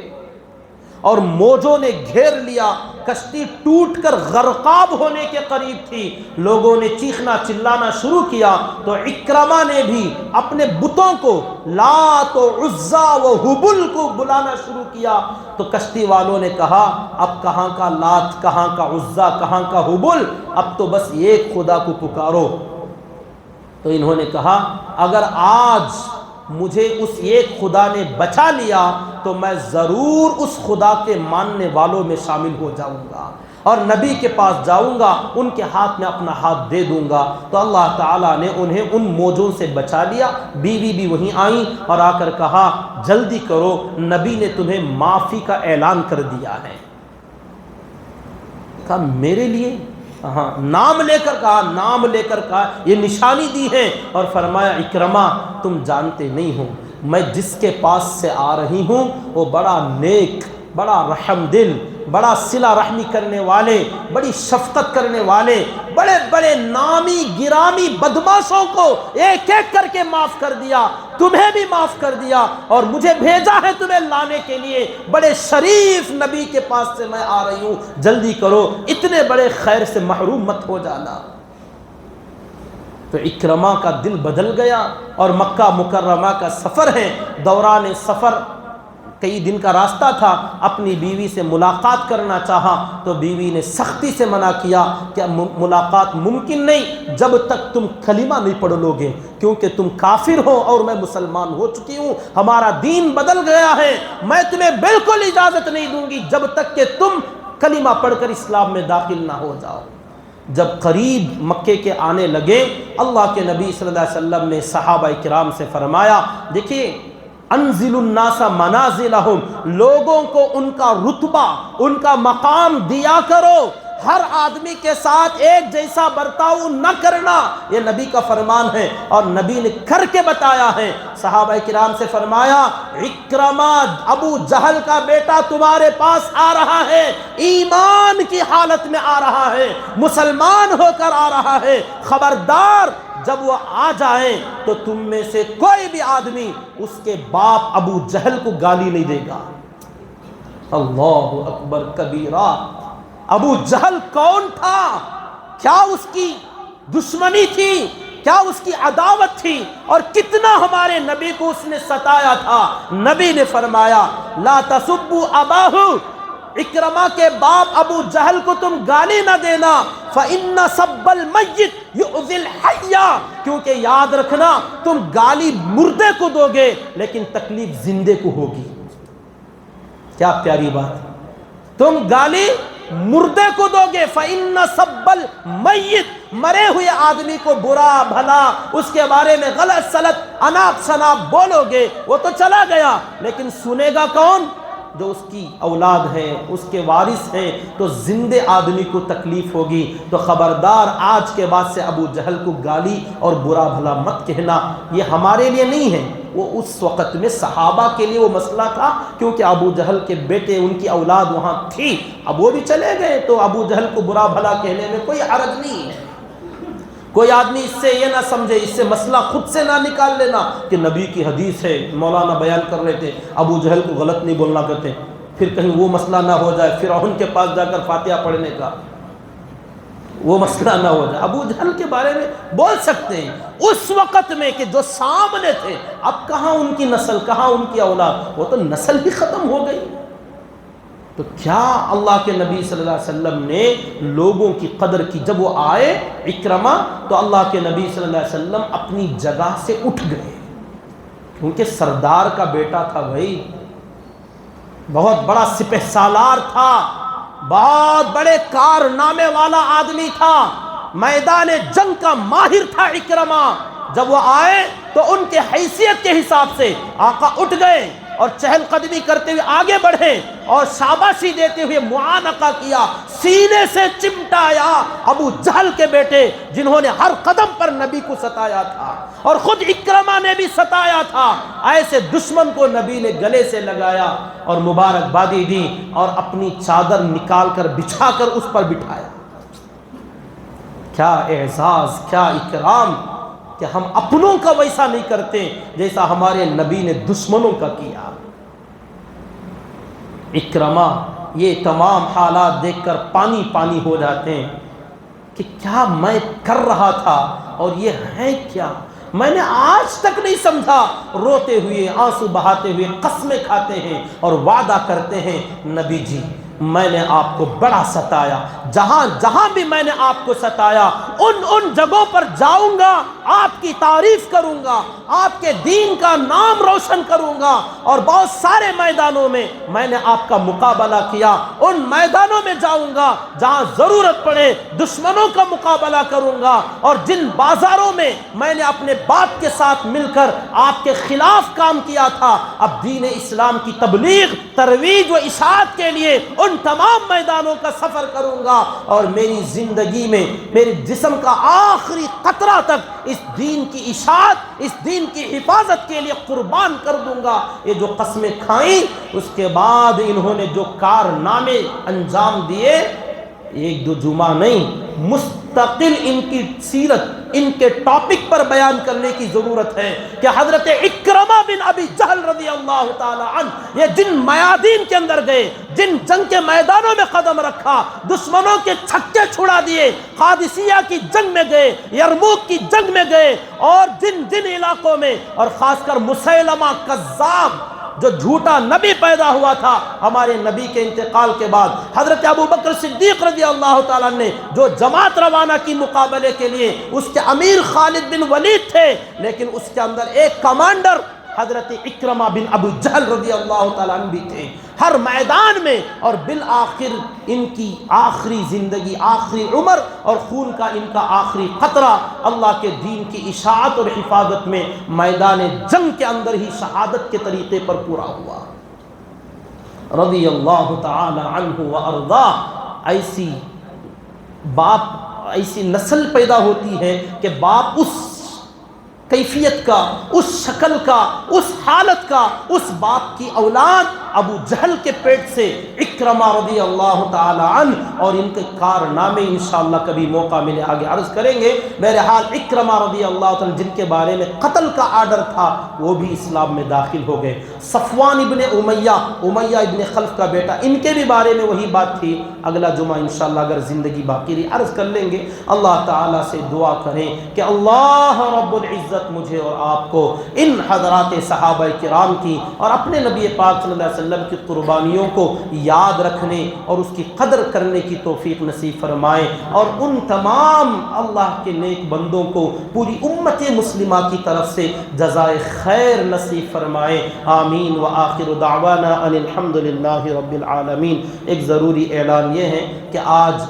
اور موجوں نے گھیر لیا، کشتی ٹوٹ کر غرقاب ہونے کے قریب تھی. لوگوں نے چیخنا چلانا شروع کیا تو اکرمہ نے بھی اپنے بتوں کو لات و عزا و حبل کو بلانا شروع کیا. تو کشتی والوں نے کہا اب کہاں کا لات، کہاں کا عزا، کہاں کا حبل، اب تو بس ایک خدا کو پکارو. تو انہوں نے کہا اگر آج مجھے اس ایک خدا نے بچا لیا تو میں ضرور اس خدا کے ماننے والوں میں شامل ہو جاؤں گا اور نبی کے پاس جاؤں گا، ان کے ہاتھ میں اپنا ہاتھ دے دوں گا. تو اللہ تعالیٰ نے انہیں ان موجوں سے بچا لیا. بیوی بھی وہیں آئیں اور آ کر کہا جلدی کرو، نبی نے تمہیں معافی کا اعلان کر دیا ہے. کہا میرے لیے؟ ہاں، نام لے کر کہا، نام لے کر کہا، یہ نشانی دی ہے. اور فرمایا اکرمہ تم جانتے نہیں ہو میں جس کے پاس سے آ رہی ہوں وہ بڑا نیک، بڑا رحم دل، بڑا صلہ رحمی کرنے والے، بڑی شفقت کرنے والے، بڑے بڑے نامی گرامی بدماشوں کو ایک ایک کر کے معاف کر دیا، تمہیں بھی معاف کر دیا اور مجھے بھیجا ہے تمہیں لانے کے لیے. بڑے شریف نبی کے پاس سے میں آ رہی ہوں، جلدی کرو، اتنے بڑے خیر سے محروم مت ہو جانا. تو اکرمہ کا دل بدل گیا اور مکہ مکرمہ کا سفر ہے. دوران سفر کئی دن کا راستہ تھا، اپنی بیوی سے ملاقات کرنا چاہا تو بیوی نے سختی سے منع کیا کہ ملاقات ممکن نہیں جب تک تم کلمہ نہیں پڑھ لو گے، کیونکہ تم کافر ہو اور میں مسلمان ہو چکی ہوں، ہمارا دین بدل گیا ہے، میں تمہیں بالکل اجازت نہیں دوں گی جب تک کہ تم کلمہ پڑھ کر اسلام میں داخل نہ ہو جاؤ. جب قریب مکے کے آنے لگے اللہ کے نبی صلی اللہ علیہ وسلم نے صحابہ کرام سے فرمایا دیکھیے انزل الناس منازلہم، لوگوں کو ان کا رتبہ، ان کا مقام دیا کرو، ہر آدمی کے ساتھ ایک جیسا برتاؤ نہ کرنا، یہ نبی کا فرمان ہے اور نبی نے کر کے بتایا ہے. صحابہ کرام سے فرمایا اکرمہ ابو جہل کا بیٹا تمہارے پاس آ رہا ہے، ایمان کی حالت میں آ رہا ہے، مسلمان ہو کر آ رہا ہے، خبردار جب وہ آ جائیں تو تم میں سے کوئی بھی آدمی اس کے باپ ابو جہل کو گالی نہیں دے گا. اللہ اکبر کبیرہ. ابو جہل کون تھا؟ کیا اس کی دشمنی تھی؟ کیا اس کی عداوت تھی؟ اور کتنا ہمارے نبی کو اس نے ستایا تھا. نبی نے فرمایا لا تسبوا اباہ، اکرمہ کے باپ ابو جہل کو تم گالی نہ دینا، فإن سب المیت یؤذی الحی، کیونکہ یاد رکھنا تم گالی مردے کو دو گے لیکن تکلیف زندے کو ہوگی. کیا پیاری بات، تم گالی مردے کو دو گے، فإن سب المیت، مرے ہوئے آدمی کو برا بھلا اس کے بارے میں غلط سلط اناپ شناپ بولو گے، وہ تو چلا گیا لیکن سنے گا کون؟ جو اس کی اولاد ہے، اس کے وارث ہیں، تو زندے آدمی کو تکلیف ہوگی. تو خبردار آج کے بعد سے ابو جہل کو گالی اور برا بھلا مت کہنا. یہ ہمارے لیے نہیں ہے، وہ اس وقت میں صحابہ کے لیے وہ مسئلہ تھا، کیونکہ ابو جہل کے بیٹے، ان کی اولاد وہاں تھی، اب وہ بھی چلے گئے تو ابو جہل کو برا بھلا کہنے میں کوئی حرج نہیں ہے۔ کوئی آدمی اس سے یہ نہ سمجھے، اس سے مسئلہ خود سے نہ نکال لینا کہ نبی کی حدیث ہے، مولانا بیان کر رہے تھے ابو جہل کو غلط نہیں بولنا کرتے، پھر کہیں وہ مسئلہ نہ ہو جائے فرعون کے پاس جا کر فاتحہ پڑھنے کا، وہ مسئلہ نہ ہو جائے۔ ابو جہل کے بارے میں بول سکتے ہیں اس وقت میں کہ جو سامنے تھے، اب کہاں ان کی نسل، کہاں ان کی اولاد، وہ تو نسل ہی ختم ہو گئی۔ تو کیا اللہ کے نبی صلی اللہ علیہ وسلم نے لوگوں کی قدر کی؟ جب وہ آئے اکرمہ تو اللہ کے نبی صلی اللہ علیہ وسلم اپنی جگہ سے اٹھ گئے، کیونکہ سردار کا بیٹا تھا بھائی، بہت بڑا سپہ سالار تھا، بہت بڑے کارنامے والا آدمی تھا، میدان جنگ کا ماہر تھا اکرمہ۔ جب وہ آئے تو ان کے حیثیت کے حساب سے آقا اٹھ گئے اور چہل قدمی کرتے ہوئے آگے بڑھے اور شاباشی دیتے ہوئے معانقہ کیا، سینے سے چمٹایا ابو جہل کے بیٹے جنہوں نے ہر قدم پر نبی کو ستایا تھا، اور خود اکرمہ نے بھی ستایا تھا۔ ایسے دشمن کو نبی نے گلے سے لگایا اور مبارکبادی دی اور اپنی چادر نکال کر بچھا کر اس پر بٹھایا۔ کیا اعزاز، کیا اکرام کہ ہم اپنوں کا ویسا نہیں کرتے جیسا ہمارے نبی نے دشمنوں کا کیا۔ اکرمہ یہ تمام حالات دیکھ کر پانی پانی ہو جاتے ہیں کہ کیا میں کر رہا تھا اور یہ ہے کیا، میں نے آج تک نہیں سمجھا۔ روتے ہوئے، آنسو بہاتے ہوئے قسمیں کھاتے ہیں اور وعدہ کرتے ہیں، نبی جی میں نے آپ کو بڑا ستایا، جہاں جہاں بھی میں نے آپ کو ستایا ان جگہوں پر جاؤں گا، آپ کی تعریف کروں گا، آپ کے دین کا نام روشن کروں گا، اور بہت سارے میدانوں میں میں نے آپ کا مقابلہ کیا، ان میدانوں میں جاؤں گا جہاں ضرورت پڑے دشمنوں کا مقابلہ کروں گا، اور جن بازاروں میں میں نے اپنے باپ کے ساتھ مل کر آپ کے خلاف کام کیا تھا، اب دین اسلام کی تبلیغ، ترویج و اشاعت کے لیے ان تمام میدانوں کا سفر کروں گا، اور میری زندگی میں میرے جسم کا آخری قطرہ تک اس دین کی اشاعت، اس دین کی حفاظت کے لیے قربان کر دوں گا۔ یہ جو قسمیں کھائیں، اس کے بعد انہوں نے جو کارنامے انجام دیے، ایک دو جمعہ نہیں، مستقل ان کی سیرت، ان کے ٹاپک پر بیان کرنے کی ضرورت ہے کہ حضرت اکرمہ بن ابی جہل رضی اللہ تعالی عنہ یہ جن میادین کے اندر گئے، جن جنگ کے میدانوں میں قدم رکھا، دشمنوں کے چھکے چھڑا دیے، قادسیہ کی جنگ میں گئے، یرموک کی جنگ میں گئے، اور جن علاقوں میں، اور خاص کر مسیلمہ کذاب جو جھوٹا نبی پیدا ہوا تھا ہمارے نبی کے انتقال کے بعد، حضرت ابوبکر صدیق رضی اللہ تعالیٰ نے جو جماعت روانہ کی مقابلے کے لیے، اس کے امیر خالد بن ولید تھے، لیکن اس کے اندر ایک کمانڈر حضرت اکرمہ بن ابو جہل رضی اللہ تعالیٰ عنہ بھی تھے۔ ہر میدان میں، اور بالآخر ان کی آخری زندگی، آخری عمر اور خون کا ان کا آخری قطرہ اللہ کے دین کی اشاعت اور حفاظت میں میدان جنگ کے اندر ہی شہادت کے طریقے پر پورا ہوا، رضی اللہ تعالی عنہ وارضاہ۔ ایسی باپ، ایسی نسل پیدا ہوتی ہے کہ باپ اس کیفیت کا، اس شکل کا، اس حالت کا، اس باپ کی اولاد ابو جہل کے پیٹ سے اکرمہ رضی اللہ تعالی عنہ، اور ان کے کارنامے انشاءاللہ کبھی موقع ملے آگے عرض کریں گے۔ بہرحال اکرمہ رضی اللہ تعالی جن کے بارے میں قتل کا آرڈر تھا، وہ بھی اسلام میں داخل ہو گئے۔ صفوان ابن امیہ ابن خلف کا بیٹا، ان کے بھی بارے میں وہی بات تھی، اگلا جمعہ انشاءاللہ اگر زندگی باقی رہی عرض کر لیں گے۔ اللہ تعالیٰ سے دعا کریں کہ اللہ رب العزت مجھے اور آپ کو ان حضرات صحابہ کرام کی اور اپنے نبی پاک صلی اللہ علیہ وسلم کی قربانیوں کو یاد رکھنے اور اس کی قدر کرنے کی توفیق نصیب فرمائے، اور ان تمام اللہ کے نیک بندوں کو پوری امت مسلمہ کی طرف سے جزائے خیر نصیب فرمائے، آمین۔ وآخر دعوانا ان الحمد للہ رب العالمین۔ ایک ضروری اعلان یہ ہے کہ آج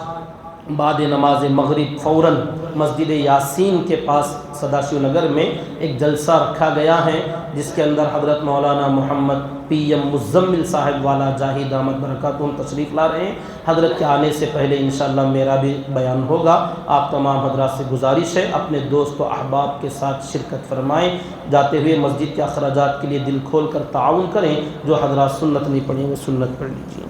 بعد نماز مغرب فوراً مسجد یاسین کے پاس سداشیو نگر میں ایک جلسہ رکھا گیا ہے، جس کے اندر حضرت مولانا محمد پی ایم مزمل صاحب والا جاہی دامت برکاتہم تشریف لا رہے ہیں۔ حضرت کے آنے سے پہلے انشاءاللہ میرا بھی بیان ہوگا۔ آپ تمام حضرات سے گزارش ہے اپنے دوست و احباب کے ساتھ شرکت فرمائیں، جاتے ہوئے مسجد کے اخراجات کے لیے دل کھول کر تعاون کریں، جو حضرات سنت نہیں پڑھیں وہ سنت پڑھ لیجیے۔